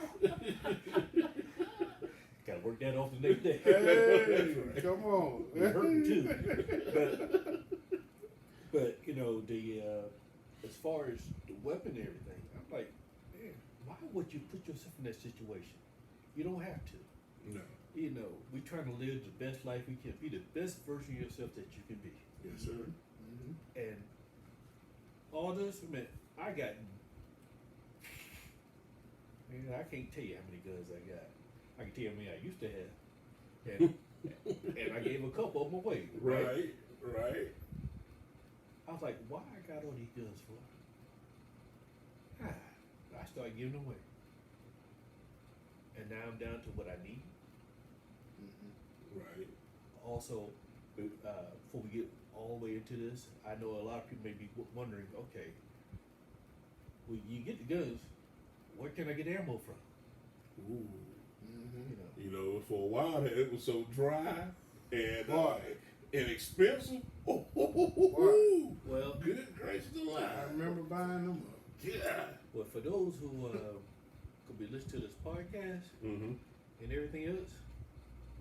Gotta work that off the next day. Hey, come on. You're hurting too. But you know, as far as the weapon and everything, I'm like, man, why would you put yourself in that situation? You don't have to. No. You know, we trying to live the best life we can. Be the best version of yourself that you can be. Yes, sir. Mm-hmm. And all this, man, I got. Man, I can't tell you how many guns I got. I can tell you how many I used to have, and I gave a couple of them away. Right. I was like, why I got all these guns for? I started giving them away, and now I'm down to what I need. Mm-hmm. Right. Also, before we get all the way into this, I know a lot of people may be wondering, okay, when you get the guns, where can I get ammo from? Ooh. Mm-hmm. You know, You know, for a while it was so dry and Boy. inexpensive. Oh, well, good gracious alive. I remember buying them. Yeah. well, for those who could be listening to this podcast Mm-hmm. and everything else,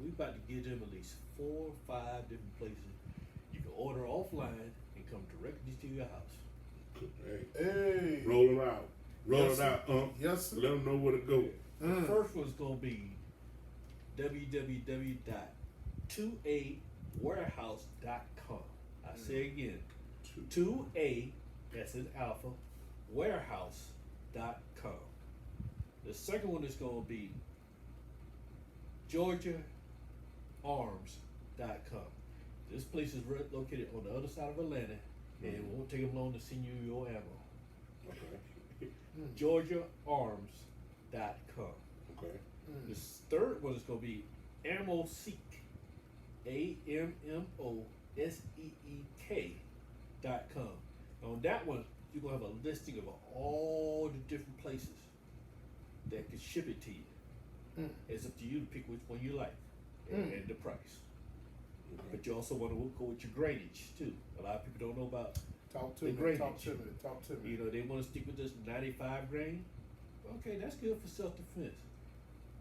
we about to give them at least 4 or 5 different places you can order offline and come directly to your house. Hey. Hey. Roll it out. Roll Yes, it out, Yes, sir. Let them know where to go. The first one's going to be www.2awarehouse.com. I say again, 2A, that's in alpha, warehouse.com. The second one is going to be georgiaarms.com. This place is located on the other side of Atlanta, and it won't take them long to send you your ammo. Okay. georgiaarms.com. Okay. This third one is going to be AmmoSeek, AMMOSEEK.com. On that one, you're gonna have a listing of all the different places that can ship it to you. It's up to you to pick which one you like and the price. But you also want to go with your grainage too. A lot of people don't know about Talk to the me. grainage. Talk to me. You know, they want to stick with this 95 grain. Okay, that's good for self-defense.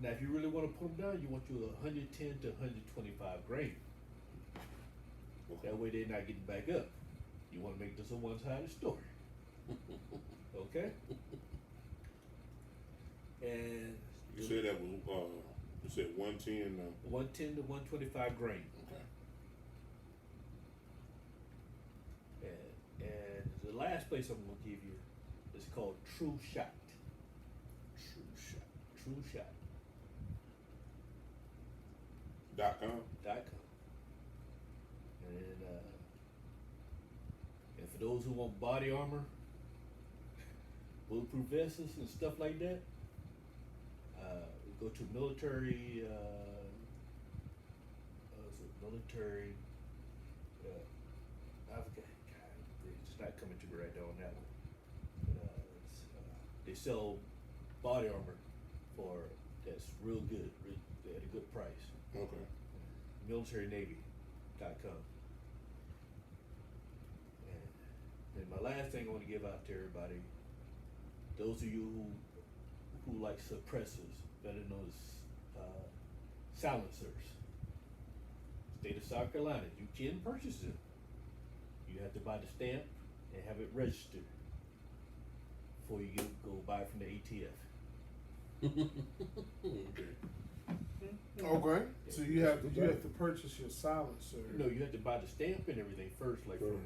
Now, if you really want to put them down, you want you 110 to 125 grain. That way they're not getting back up. You want to make this a one-sided story. Okay? And You said that was, you said 110 now. 110 to 125 grain. Okay. And the last place I'm going to give you is called True Shot. True Shot. .com. And for those who want body armor, bulletproof vests and stuff like that, we go to military. Military. I forget. God, it's not coming to me right now on that one. They sell body armor for that's real good, at a good price. Okay. MilitaryNavy.com. And my last thing I want to give out to everybody, those of you who like suppressors, better known as silencers. State of South Carolina, you can purchase them. You have to buy the stamp and have it registered before you go buy it from the ATF. Okay. Okay. So you have to purchase your silencer. No, you have to buy the stamp and everything first, like from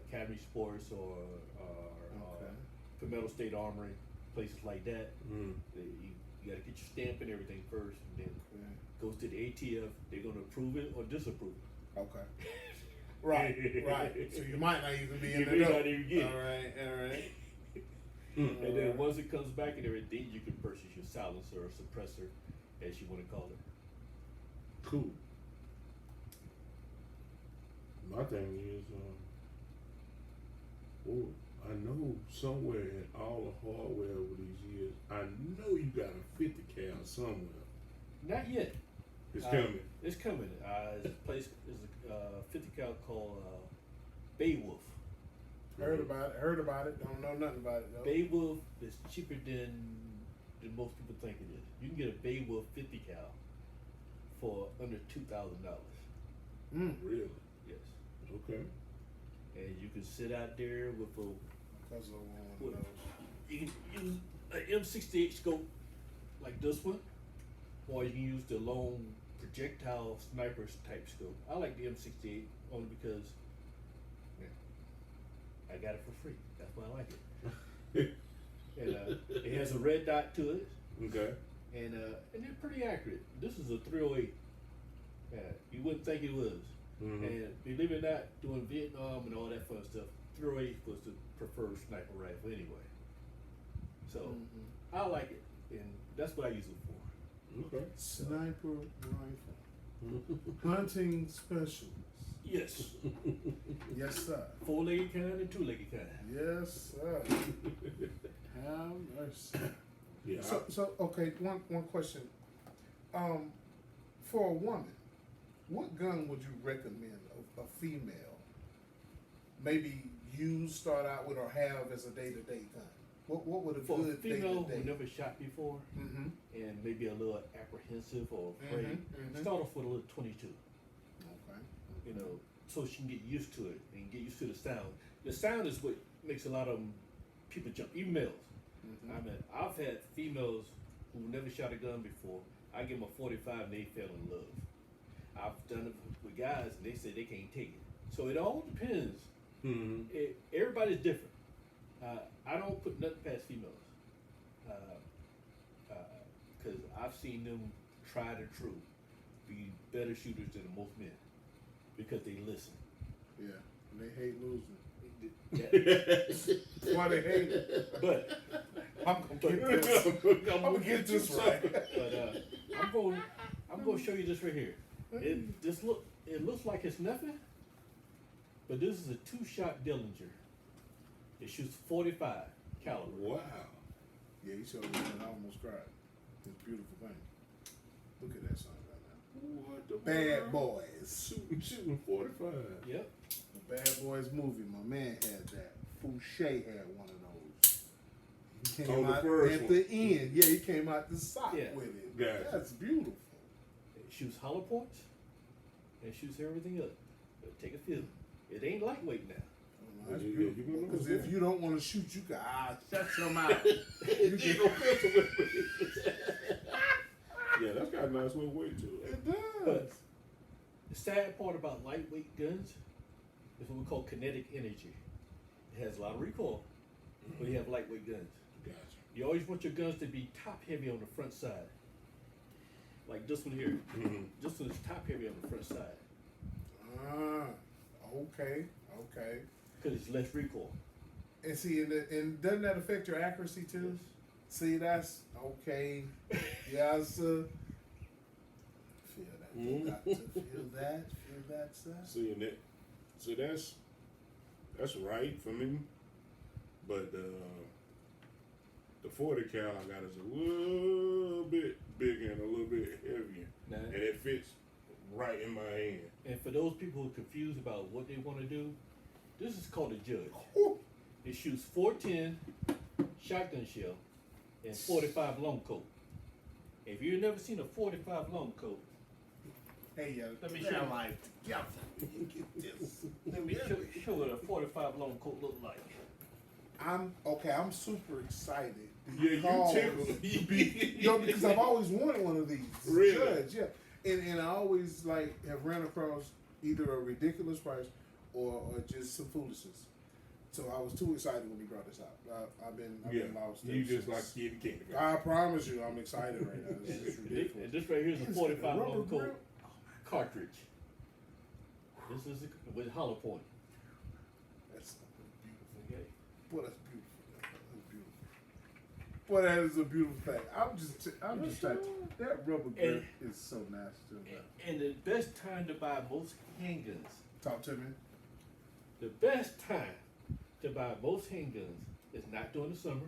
Academy Sports or Metal State Armory, places like that. You got to get your stamp and everything first, and then goes to the ATF. They're going to approve it or disapprove it. Okay. Right. So you might not even be in You the may know. not even get it. All right. And then once it comes back and everything, you can purchase your silencer or suppressor, as you want to call it. Cool. My thing is, I know somewhere in all the hardware over these years, I know you got a 50 cal somewhere. Not yet. It's coming. It's coming. There's a place, there's a 50 cal called Beowulf. Heard about it. Don't know nothing about it though. Beowulf is cheaper than most people think it is. You can get a Beowulf 50 cal for under $2,000. Really? Yes. Okay. And you can sit out there with a. Because of one of those. You can use an M68 scope like this one, or you can use the long projectile sniper type scope. I like the M68 only because I got it for free. That's why I like it. And it has a red dot to it. Okay. And they're pretty accurate. This is a 308. You wouldn't think it was. And believe it or not, doing Vietnam and all that fun stuff, 308 was the preferred sniper rifle anyway. So I like it, and that's what I use it for. Okay. Sniper rifle. Hunting specialist. Yes. Yes, sir. 4-legged kind and 2-legged kind. Yes, sir. Have mercy. Yeah. So okay, one question. For a woman, what gun would you recommend a female maybe start out with or have as a day-to-day gun? What would a For good a female day-to-day? who never shot before and maybe a little apprehensive or afraid, Mhm. start off with a little 22. Okay. You know, so she can get used to it and get used to the sound. The sound is what makes a lot of people jump, even males. I mean, I've had females who never shot a gun before. I give them a 45 and they fell in love. I've done it with guys and they say they can't take it. So it all depends. Everybody's different. I don't put nothing past females. Because I've seen them try the truth, be better shooters than most men because they listen. Yeah, and they hate losing. Yeah. Why they hate it? But I'm gonna get this right. But I'm gonna show you this right here. It looks like it's nothing, but this is a 2-shot Dillinger. It shoots 45 caliber. Wow. Yeah, he showed me and I almost cried. It's a beautiful thing. Look at that son right now. What the Bad world? Boys. Shooting 45. Yep. The Bad Boys movie, my man had that. Fouché had one of those. He came On the out first at one. the end. Yeah, he came out the side Yeah. with it. Gotcha. That's beautiful. It shoots hollow points. And shoots everything up. But take a feel. It ain't lightweight now. That's Yeah, you beautiful. gonna Because know if that. you don't want to shoot, you can shut your mouth. You get no filter with it. Yeah, that's got a nice little weight to it. It does. But the sad part about lightweight guns is what we call kinetic energy. It has a lot of recoil, but you have lightweight guns. Gotcha. You always want your guns to be top heavy on the front side. Like this one here. Mm-hmm. This one is top heavy on the front side. Okay. Because it's less recoil. And see, and doesn't that affect your accuracy too? See, that's okay. Yeah, sir. Feel that. You got to feel that. Feel that, sir. See, and that, so that's right for me. But the 40 cal I got is a little bit bigger and a little bit heavier, Now, and it fits right in my hand. and for those people who are confused about what they want to do, this is called a judge. Whew. It shoots 410 shotgun shell and 45 long coat. If you've never seen a 45 long coat, Hey, yo, Let me get show our you. life together. You get this. let me show what a 45 long coat look like. I'm super excited. Yeah, you because- tickled. because I've always wanted one of these. Really? Judge, yeah. And I always have ran across either a ridiculous price or just some foolishness. So I was too excited when he brought this out. I've been lost. You ever just since. like kid candy. I promise you, I'm excited right now. This is ridiculous. And this right here is a It's 45 got a rubber long coat grip. cartridge. This is with hollow point. That's beautiful. Okay. Boy, that's beautiful. That's beautiful. Boy, that is a beautiful thing. I'm just trying. That rubber grip is so nasty. And the best time to buy most handguns, Talk to me. the best time to buy most handguns is not during the summer,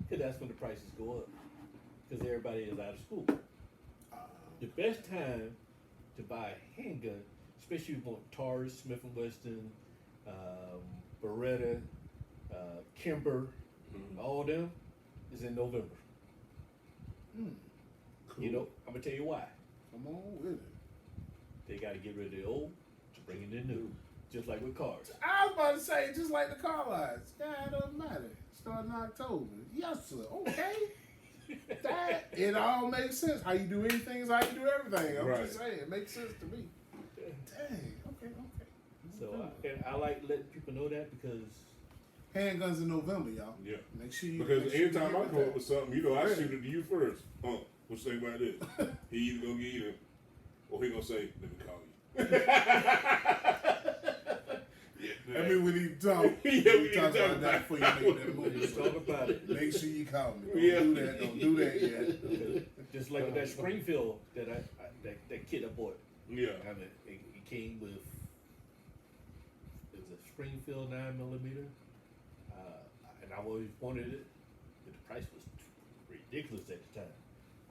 because that's when the prices go up, because everybody is out of school. The best time to buy a handgun, especially if you want Taurus, Smith & Wesson, Beretta, Kimber, all them, is in November. Cool. You know, I'm gonna tell you why. Come on with it. They got to get rid of the old to bring in the new, just like with cars. I was about to say, just like the car lines. God almighty. Starting October. Yes, sir. Okay. That, it all makes sense. How you do anything is how you do everything. I'm Right. just saying. It makes sense to me. Dang. Okay. So and I like letting people know that because Handguns in November, y'all. Yeah. Make sure you. Because make sure you anytime get I with come up that. with something, you know, I Really? shoot it to you first. What you think about this? He either gonna get it, or he gonna say, "Let me call you." Yeah, I mean, when he talk, Yeah, when we he talk talk about that before you about make that it. move. let's talk about it. Make sure you call me. Don't Yeah. do that. Don't do that yet. Just like with that Springfield that that kid I bought. Yeah. I mean, it came with it was a Springfield 9mm, and I always wanted it, but the price was ridiculous at the time.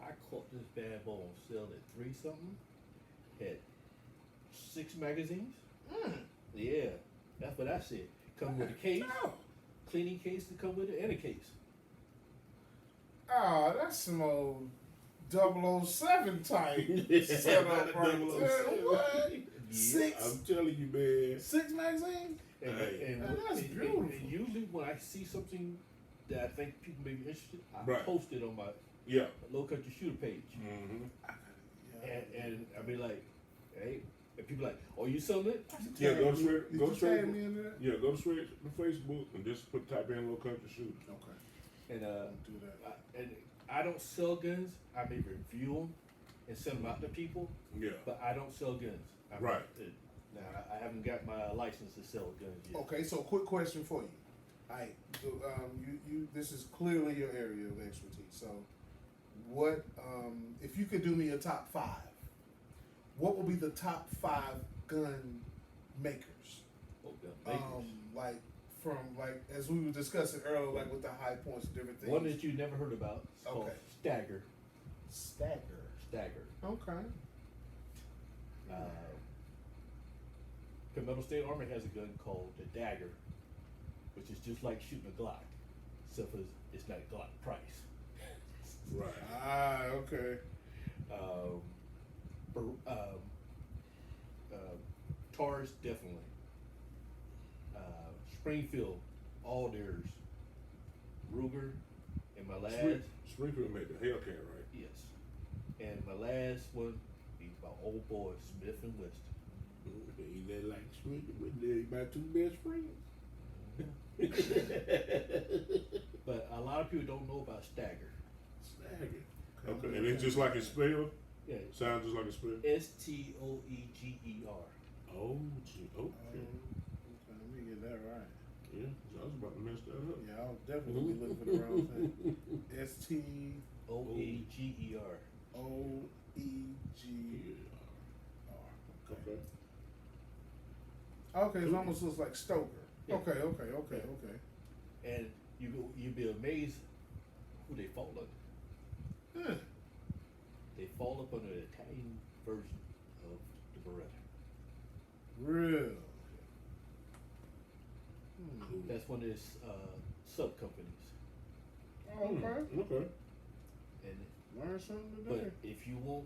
I caught this bad boy on sale at $3 something. Had 6 magazines. Yeah, that's what I said. Come with a case, No. cleaning case to come with it, and a case. Oh, that's some old 007 type setup right there. 007. What? Yeah. Six? I'm telling you, man. 6 magazines? Hey. That's beautiful. And usually when I see something that I think people may be interested, I Right. post it on my Yeah. Lowcountry Shooter page. Mm-hmm. And I be like, hey, and people like, oh, you selling it? Yeah, go straight. Did Go you straight. tag me into that? Yeah, go straight to Facebook and just type in Lowcountry Shooter. Okay. And Don't do that. I don't sell guns. I may review them and send them out to people, Yeah. but I don't sell guns. Right. Now I haven't got my license to sell guns yet. Okay, so quick question for you. Alright, so, you this is clearly your area of expertise. So, what if you could do me a top 5? What would be the top 5 gun makers? like from like as we were discussing earlier, like with the high points, different things. One that you never heard about is called Okay. Stagger. Stagger. Stagger. Okay. Camino State Army has a gun called the Dagger, which is just like shooting a Glock, except for it's not Glock price. Right. Ah, okay. Taurus definitely. Springfield, all theirs. Ruger, and my last Springfield made the Hellcat, right? yes, and my last one is my old boy Smith and Wesson. Ain't that like sweet? My two best friends. But a lot of people don't know about Stagger. Stagger. Okay, and it's just like it's spelled? Yeah, Sounds just like it's spelled? Stoeger. Oh, gee, okay. Okay, let me get that right. Yeah, I was about to mess that up. Yeah, I'll definitely be looking for the wrong thing. Oeger. Stoeger. Okay. Okay, it almost looks like Stoker. Yeah. Okay. And you'd be amazed who they fall under. Huh. They fall up under the Italian version of the Beretta. Real. Cool. That's one of his sub companies. Okay. Okay. And Learn something today. but if you want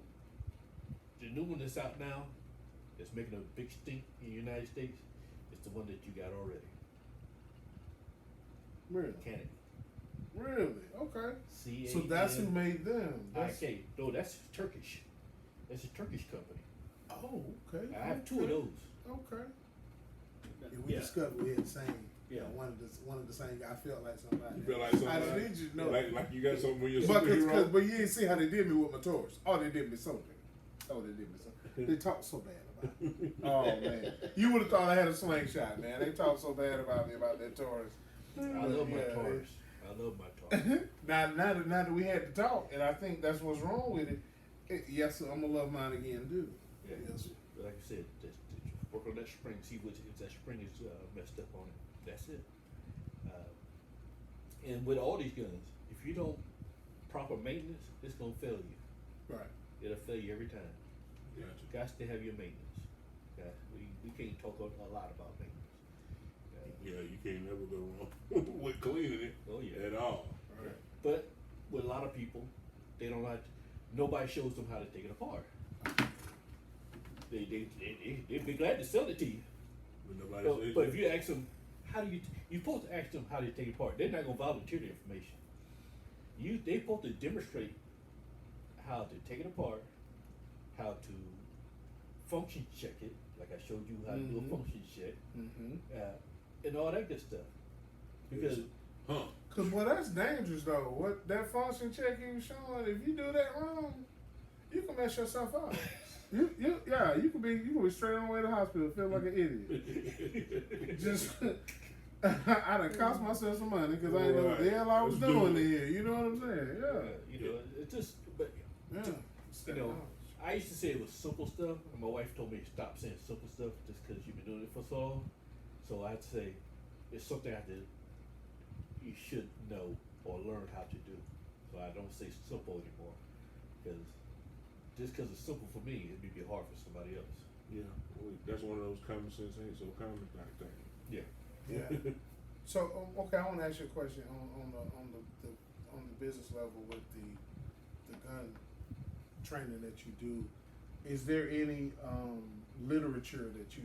the new one that's out now, that's making a big stink in the United States, it's the one that you got already. Really? Cannon. Really? Okay. C-A-N-I-K. So that's who made them. That's, No, that's Turkish. That's a Turkish company. oh, okay. I have two of those. Okay. Yeah, we discovered we had the same. Yeah. One of the same. I felt like somebody. You feel like I somebody? need you to know. Like you got something with your But, superhero? but you didn't see how they did me with my Taurus. Oh, they did me so bad. Oh, they did me so. They talked so bad about me. Oh man, you would have thought I had a slingshot, man. They talked so bad about me about that Taurus. I love my Yeah, Taurus. I love my Taurus. now that we had to talk, and I think that's what's wrong with it. Yes, I'm gonna love mine again, too. Yeah. Yes. But like I said, just work on that spring. See what if that spring is messed up on it. That's it. And with all these guns, if you don't proper maintenance, it's gonna fail you. Right. It'll fail you every time. Gotcha. You got to have your maintenance. We can't talk a lot about maintenance. Yeah, you can't never go wrong with cleaning it Oh yeah. at all. Right. But with a lot of people, they don't like. Nobody shows them how to take it apart. They'd be glad to sell it to you. But nobody says But that. if you ask them, how do you're supposed to ask them how they take it apart. They're not gonna volunteer the information. They're supposed to demonstrate how to take it apart, how to function check it, like I showed you how to do a Mhm. function check, Mm-hmm. and all that good stuff. Because Huh. Cause well, that's dangerous though. What that function check you was showing, if you do that wrong, you can mess yourself up. you could be straight on the way to the hospital, feel like an idiot. Just I done cost myself some money because I didn't know what the hell I was Let's do doing it. here. You know what I'm saying? you know, it's just. But Yeah. you know, I used to say it was simple stuff, and my wife told me to stop saying simple stuff just because you've been doing it for so long. So I had to say it's something you should know or learn how to do. So I don't say simple anymore, because just because it's simple for me, it may be hard for somebody else. Yeah, well, that's one of those common sense ain't so common type things. Yeah. Yeah. So okay, I want to ask you a question on the business level with the gun training that you do. Is there any literature that you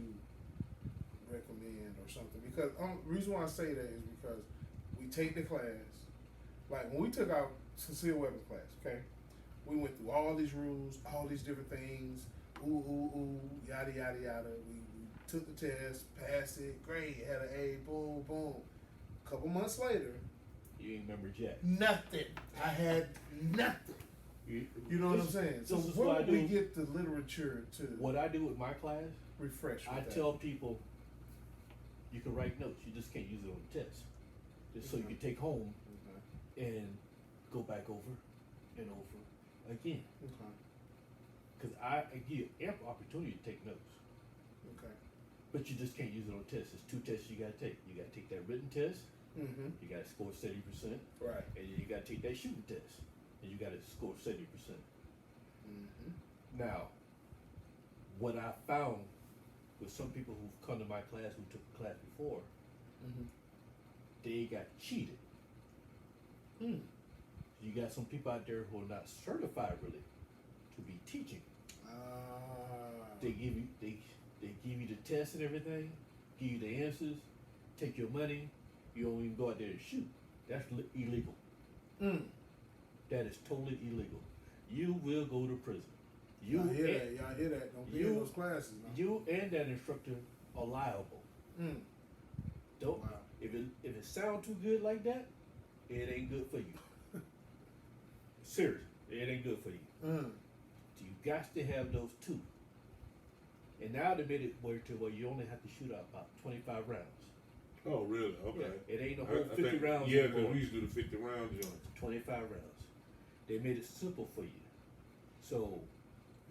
recommend or something? Because reason why I say that is because we take the class. Like when we took our concealed weapons class, okay, we went through all these rules, all these different things. Ooh, yada yada yada. We took the test, passed it, great, had an A, boom, boom. A couple months later, You ain't remember Jack. nothing. I had nothing. You know what I'm saying? So This is where what I would we do. get the literature to What I do with my class, refresh? I with that? tell people you can write notes. You just can't use it on the test. Just so you can take home Okay. and go back over and over again. Okay. Because I give you ample opportunity to take notes. Okay. But you just can't use it on tests. There's 2 tests you gotta take. You gotta take that written test, Mm-hmm. you gotta score 70%, Right. and then you gotta take that shooting test, and you gotta score 70%. Mm-hmm. Now, what I found with some people who've come to my class who took the class before, Mm-hmm. they got cheated. Mm. You got some people out there who are not certified really to be teaching. They give you they give you the test and everything, give you the answers, take your money. You don't even go out there and shoot. That's illegal. Mm. That is totally illegal. You will go to prison. Y'all hear that? Y'all hear that? Don't be in those classes now. You and that instructor are liable. Mm. Don't Wow. if it sounds too good like that, it ain't good for you. Seriously, it ain't good for you. Mm. You got to have those 2. And now they made it where you only have to shoot out about 25 rounds. Oh, really? Okay. Yeah, it ain't a whole I 50 think, rounds. Yeah, anymore. because we used to do the 50 round joints. 25 rounds. They made it simple for you. So,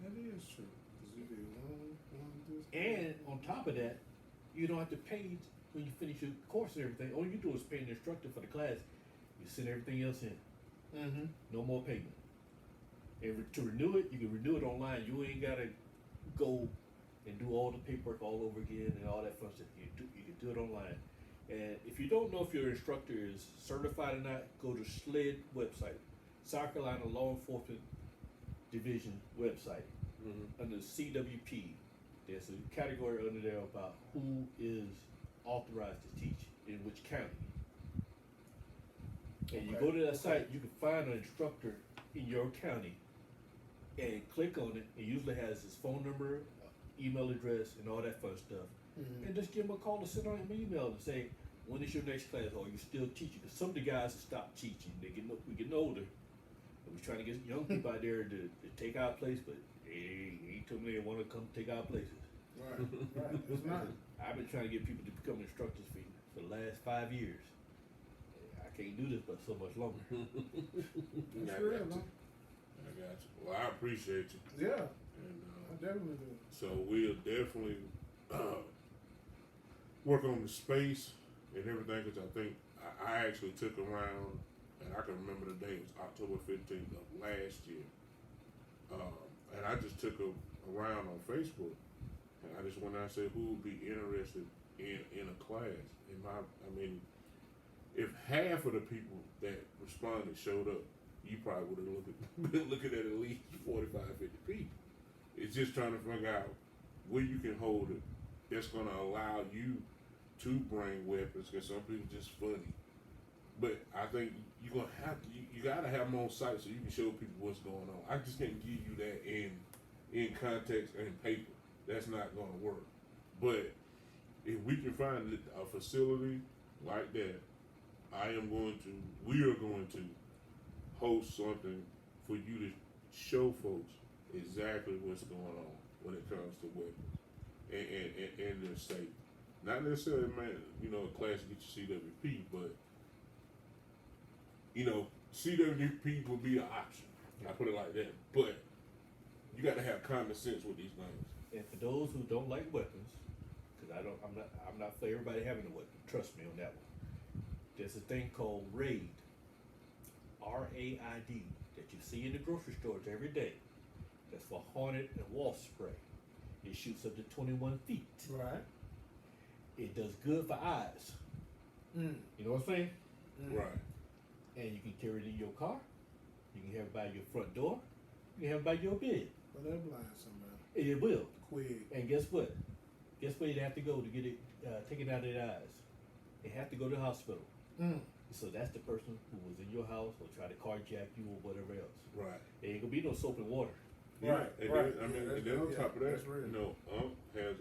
That is true. 'Cause you do one, this. and on top of that, you don't have to pay when you finish your course and everything. All you do is pay the instructor for the class. You send everything else in. Mm-hmm. No more payment. And to renew it, you can renew it online. You ain't gotta go and do all the paperwork all over again and all that fun stuff. You can do it online. And if you don't know if your instructor is certified or not, go to SLED website, South Carolina Law Enforcement Division website. Mm-hmm. Under CWP, there's a category under there about who is authorized to teach in which county. And you Okay. go to that site, you can find an instructor in your county and click on it. It usually has his phone number, email address, and all that fun stuff. Mm-hmm. And just give him a call or send on him an email and say, when is your next class? Or are you still teaching? Because some of the guys have stopped teaching. We're getting older. And we're trying to get young people out there to take our place, but ain't too many that want to come take our places. Right. Right. It's not. I've been trying to get people to become instructors for the last 5 years. I can't do this but so much longer. I That's got real, you. man. I got you. Well, I appreciate you. Yeah. And, I definitely do. so we'll definitely work on the space and everything, because I think I actually took around, and I can remember the day, it was October 15th of last year. And I just took a round on Facebook, and I just went out and said who would be interested in a class. I mean, if half of the people that responded showed up, you probably would have been looking at least 45, 50 people. It's just trying to figure out where you can hold it that's going to allow you to bring weapons, because some people just funny. But I think you're going to have to, you got to have them on site so you can show people what's going on. I just can't give you that in context and paper. That's not going to work. But if we can find a facility like that, we are going to host something for you to show folks exactly what's going on when it comes to weapons and their safety. Not necessarily, man, a class to get your CWP, but CWP would be an option. I put it like that. But you got to have common sense with these things. And for those who don't like weapons, because I'm not for everybody having a weapon. Trust me on that one. There's a thing called RAID, RAID, that you see in the grocery stores every day. That's for haunted and wasp spray. It shoots up to 21 feet. Right. It does good for eyes. Mm. You know what I'm saying? Mm. Right. And you can carry it in your car. You can have it by your front door. You can have it by your bed. But they're blind somebody. And it will. Quick. And guess what? Guess where you have to go to get it taken out of their eyes? They have to go to the hospital. Mm. So that's the person who was in your house or tried to carjack you or whatever else. Right. There ain't gonna be no soap and water. Yeah, Right, and right. then, Yeah, and then on top of that, that's real. Unk has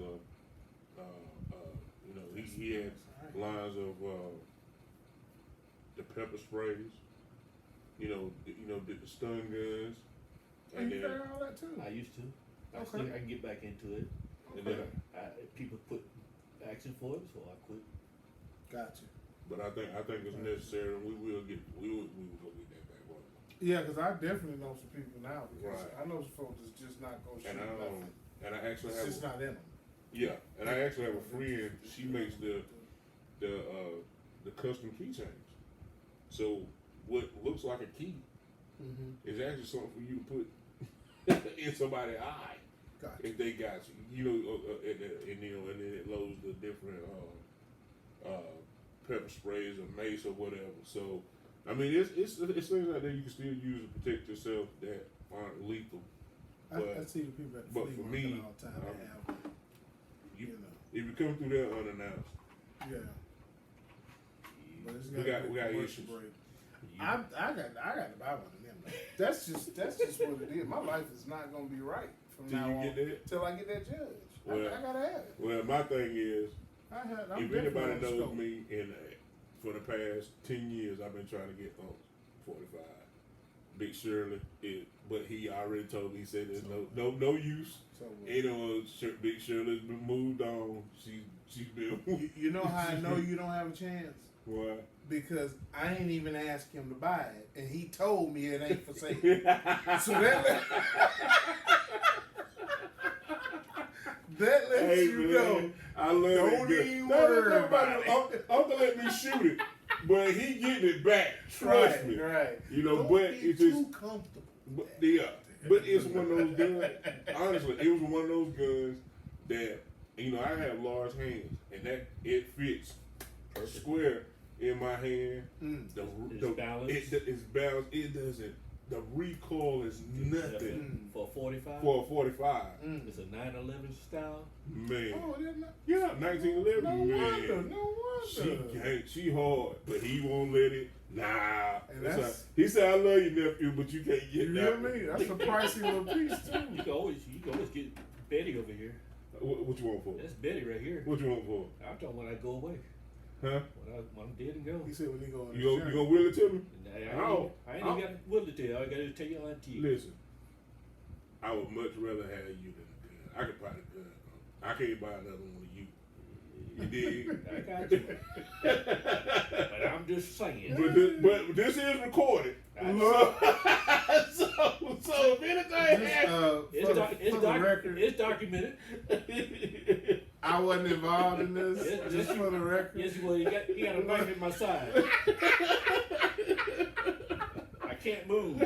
he had lines of the pepper sprays, did the stun guns, And and you then carry all that too. I used to. I Okay. can get back into it. And Okay. then people put action for it, so I quit. Gotcha. but I think it's necessary, and we will go get that back working. Yeah, because I definitely know some people now. Because Right. I know some folks that's just not going to shoot And nothing. I actually It's have just not in them. Yeah, and I actually have a friend. She makes the custom keychains. So what looks like a key is actually something for you to put in somebody's eye Gotcha. if they got you. You know, and then it loads the different pepper sprays or mace or whatever. So I mean, it's things out there you can still use to protect yourself that aren't lethal. I see the people at the but flea for market me, all the time. They have, you, you know, if you come through there unannounced, yeah. But it's we got commercial issues. break. I got to buy one of them. Man. That's just what it is. My life is not gonna be right from Till now you on get that? till I get that judge. Well, I gotta have it. Well, my thing is, I'm if definitely anybody on the knows scope. me, for the past 10 years, I've been trying to get 45. Big Shirley, but he already told me, he said there's no use. So, You know, Big Shirley's been moved on. She's been. you know how I know you don't have a chance? Why? Because I ain't even asked him to buy it, and he told me it ain't for sale. So that lets Hey, you man, know. I love Don't it. even No, worry about it. Uncle let me shoot it, but he getting it back. Trust me. Right. You know, Don't but be it's too just. comfortable. But, yeah, but it's one of those guns. Honestly, it was one of those guns that I have large hands, and that it fits square in my hand. It's balanced. It's balanced. It doesn't. The recoil is nothing For 45? for a 45. It's a 911 style. Man, Oh, they're not. yeah, 1911. No man, wonder. No wonder. she hard, but he won't let it. Nah, And that's that's- he said, "I love you, nephew, but you can't get You that." hear me? That's a pricey little piece too. You can always get Betty over here. What you want for? That's Betty right here. What you want for? I'm talking when I go away. Huh? When I'm dead and gone. He said when he go on You gonna will it to me? I ain't even got to will it to you. I got to tell you auntie. Listen, I would much rather have you than a gun. I could buy the gun. I can't buy another one of you. You dig? I got you. But I'm just saying. But this is recorded. So if anything happens, For the record, It's documented. I wasn't involved in this. Just for the record. Yes, well, he got a knife in my side. I can't move.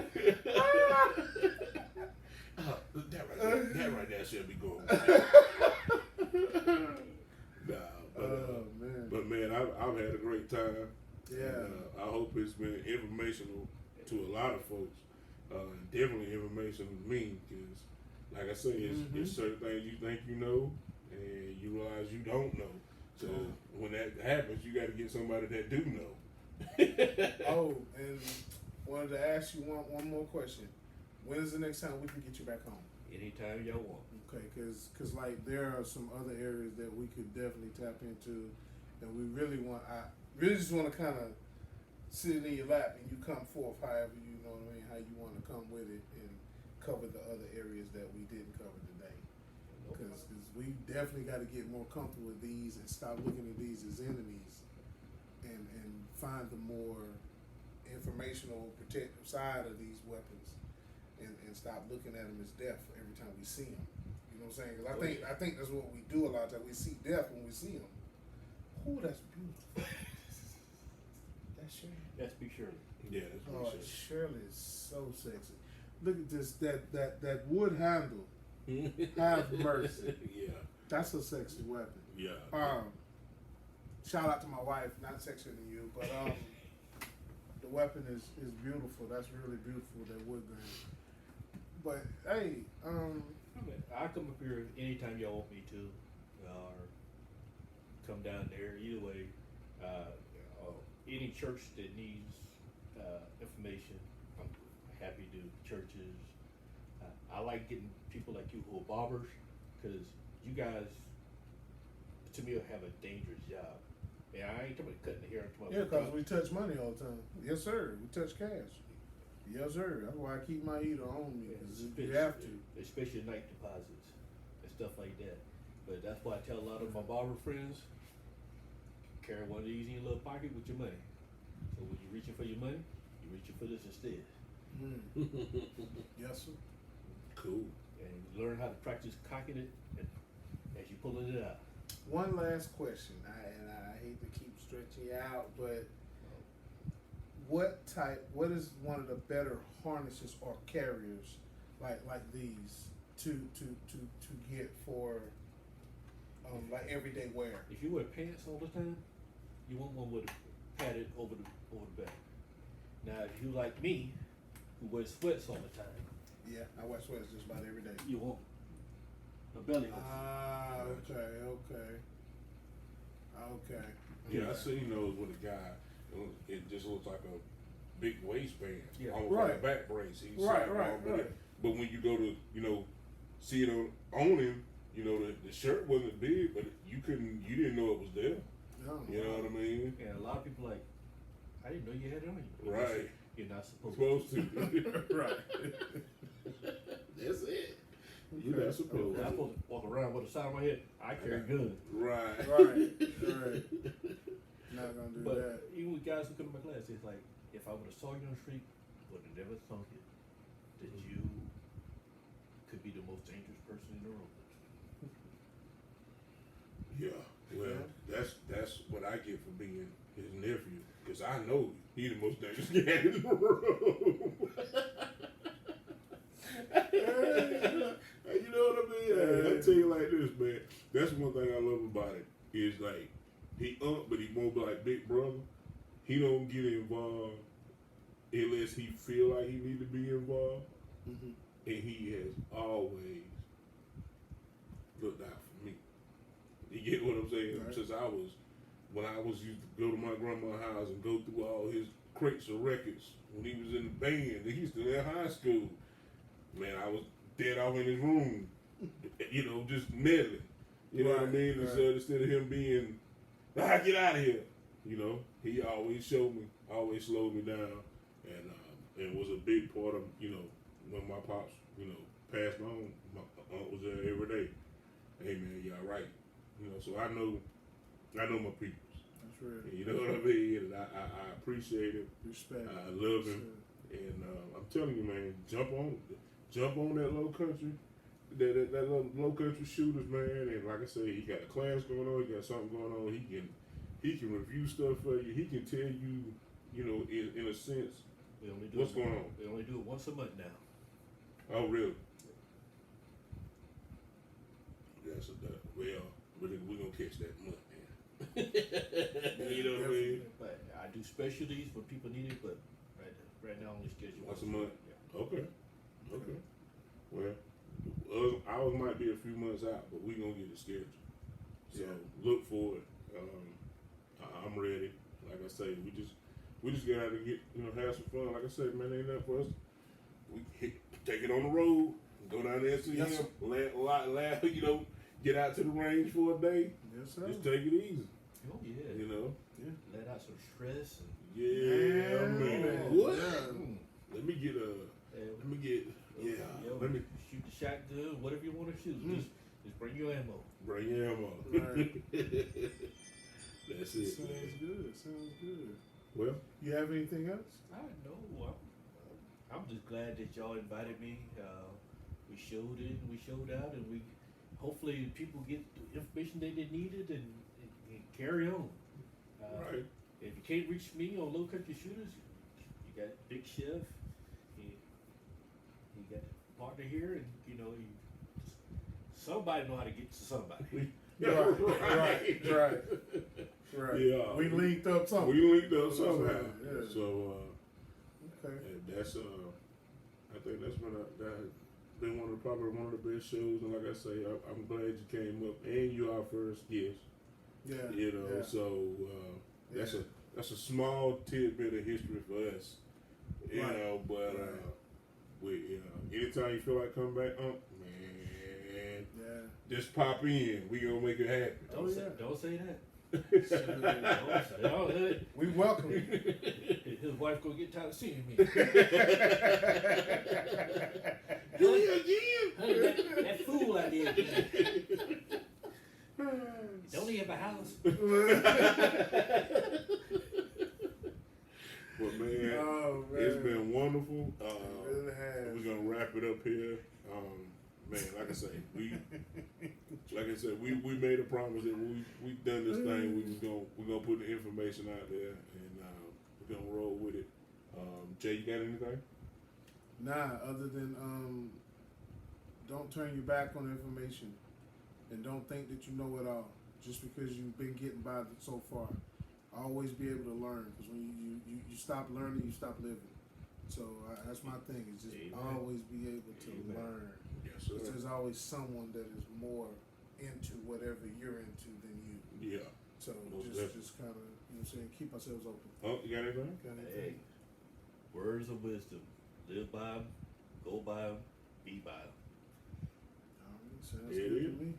that right there should be going. Man. But man, I've had a great time. Yeah. And, I hope it's been informational to a lot of folks. Definitely informational to me, because, like I say, it's certain things you think you know, and you realize you don't know. So when that happens, you got to get somebody that do know. Oh, and wanted to ask you one more question. When is the next time we can get you back home? Anytime y'all want. Okay, cause like there are some other areas that we could definitely tap into, and we really just want to kind of sit in your lap and you come forth however you know what I mean, how you want to come with it and cover the other areas that we didn't cover today. Because we definitely got to get more comfortable with these and stop looking at these as enemies, and find the more informational, protective side of these weapons, and stop looking at them as death every time we see them. You know what I'm saying? Because I think that's what we do a lot of times. We see death when we see them. Oh, that's beautiful. That's Shirley. That's Big Shirley. Yeah, that's Oh, what it says. Shirley is so sexy. Look at this, that wood handle. Have mercy. Yeah, That's a sexy weapon. yeah. Shout out to my wife, not sexier than you, but the weapon is beautiful. That's really beautiful, that wood gun. But hey, I'll come up here anytime y'all want me to, or come down there. Either way, any church that needs information, I'm happy to do. Churches. I like getting people like you who are barbers, because you guys, to me, have a dangerous job. And I ain't talking about cutting the hair. I'm talking yeah, about because we touch money all the time. Yes, sir. We touch cash. Yes, sir. That's why I keep my heater on me, because you have to. Especially night deposits and stuff like that. But that's why I tell a lot of my barber friends, carry one of these in your little pocket with your money. So when you're reaching for your money, you're reaching for this instead. Yes, sir. Cool. And learn how to practice cocking it and as you pulling it out. One last question, I hate to keep stretching you out, but what is one of the better harnesses or carriers like these to get for like everyday wear? If you wear pants all the time, you want one with a padded over the back. Now, if you like me, who wears sweats all the time, Yeah, I wear sweats just about every day. you want a belly holster. Ah, okay. Yeah, I seen those with a guy. It just looks like a big waistband, Yeah. almost like a back brace. He's Right. But when you go to, see it on him, the shirt wasn't big, but you didn't know it was there. No, You know what I mean? And a lot of people like, I didn't know you had it on you. Right. You're not supposed Supposed to. Right. That's it. You're not supposed I'm to. supposed to walk around with a sign on my head. I carry guns. Right. Right. Not gonna do But that. even with guys who come to my class, it's like, if I would have saw you on the street, would have never thought it that you could be the most dangerous person in the room. Yeah. Well, that's what I get for being his nephew, because I know he the most dangerous guy in the room. You know what I mean? Hey, I tell you like this, man. That's one thing I love about it. Is like he but he won't be like big brother. He don't get involved unless he feel like he need to be involved, Mm-hmm. and he has always looked out for me. You get what I'm saying? Right. Since when I was used to go to my grandma's house and go through all his crates of records when he was in the band, and he used to in high school. Man, I was dead off in his room, just meddling. You know what I mean? Right. So instead of him being, get out of here, he always showed me, always slowed me down, and was a big part of, when my pops, passed on. My aunt was there every day. Hey man, you all right? So I know my people. That's real. You know what I mean? And I appreciate it. Respect. I love him. And I'm telling you, man, jump on that Lowcountry, that Lowcountry Shooters, man. And like I say, he got a class going on. He got something going on. He can review stuff for you. He can tell you, in a sense, We only do what's it, going on. We only do it once a month now. Oh, really? That's we're gonna catch that month, man. You know what I mean? But I do specialties when people need it, but right now I'm only scheduled Once a month. Yeah. Okay. Well, ours might be a few months out, but we gonna get it scheduled. So look for it. I'm ready. Like I say, we just gotta get have some fun. Like I said, man, ain't nothing for us. We take it on the road, go down there to Yes, sir. get out to the range for a day. Yes, sir. Just take it easy. Oh yeah. Yeah. Let out some stress and Yeah, man. What? Let me get let me shoot the shotgun, whatever you want to shoot. Just bring your ammo. bring your ammo. Right. That's it. Sounds good. Well, You have anything else? I know. I'm just glad that y'all invited me. We showed in, we showed out, and we hopefully people get the information they needed and carry on. right. If you can't reach me on Lowcountry Shooters, you got Big Chef. He got a partner here, and somebody know how to get to somebody. Right. Yeah. We linked up something. We linked up somehow. Yeah. So Okay. and that's I think that's been probably one of the best shows. And like I say, I'm glad you came up, and you our first guest. Yeah. So that's a small tidbit of history for us. But anytime you feel like coming back, man, just pop in. We gonna make it happen. Don't say that. We welcome you. His wife gonna get tired of seeing me. You again? Honey, that fool out there again. Don't he have a house? But man, Oh, man. it's been wonderful. It really has. We're gonna wrap it up here. man, like I say, we made a promise that we done this thing. We're gonna put the information out there, and we're gonna roll with it. Jay, you got anything? Nah, other than don't turn your back on information, and don't think that you know it all just because you've been getting by so far. Always be able to learn, because when you stop learning, you stop living. So that's my thing. Is just Amen. always be able to Amen. learn. Yes, sir. Because there's always someone that is more into whatever you're into than you. Yeah. So Most just kind of, you know what I'm saying, keep ourselves open. Oh, you got anything? Got Hey, anything? words of wisdom. Live by 'em, go by 'em, be by 'em. All right, sounds There it good is. to me.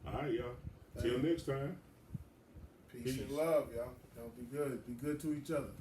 All right, y'all. Till Hey. next time. Peace Peace. and love, y'all. Y'all be good. Be good to each other.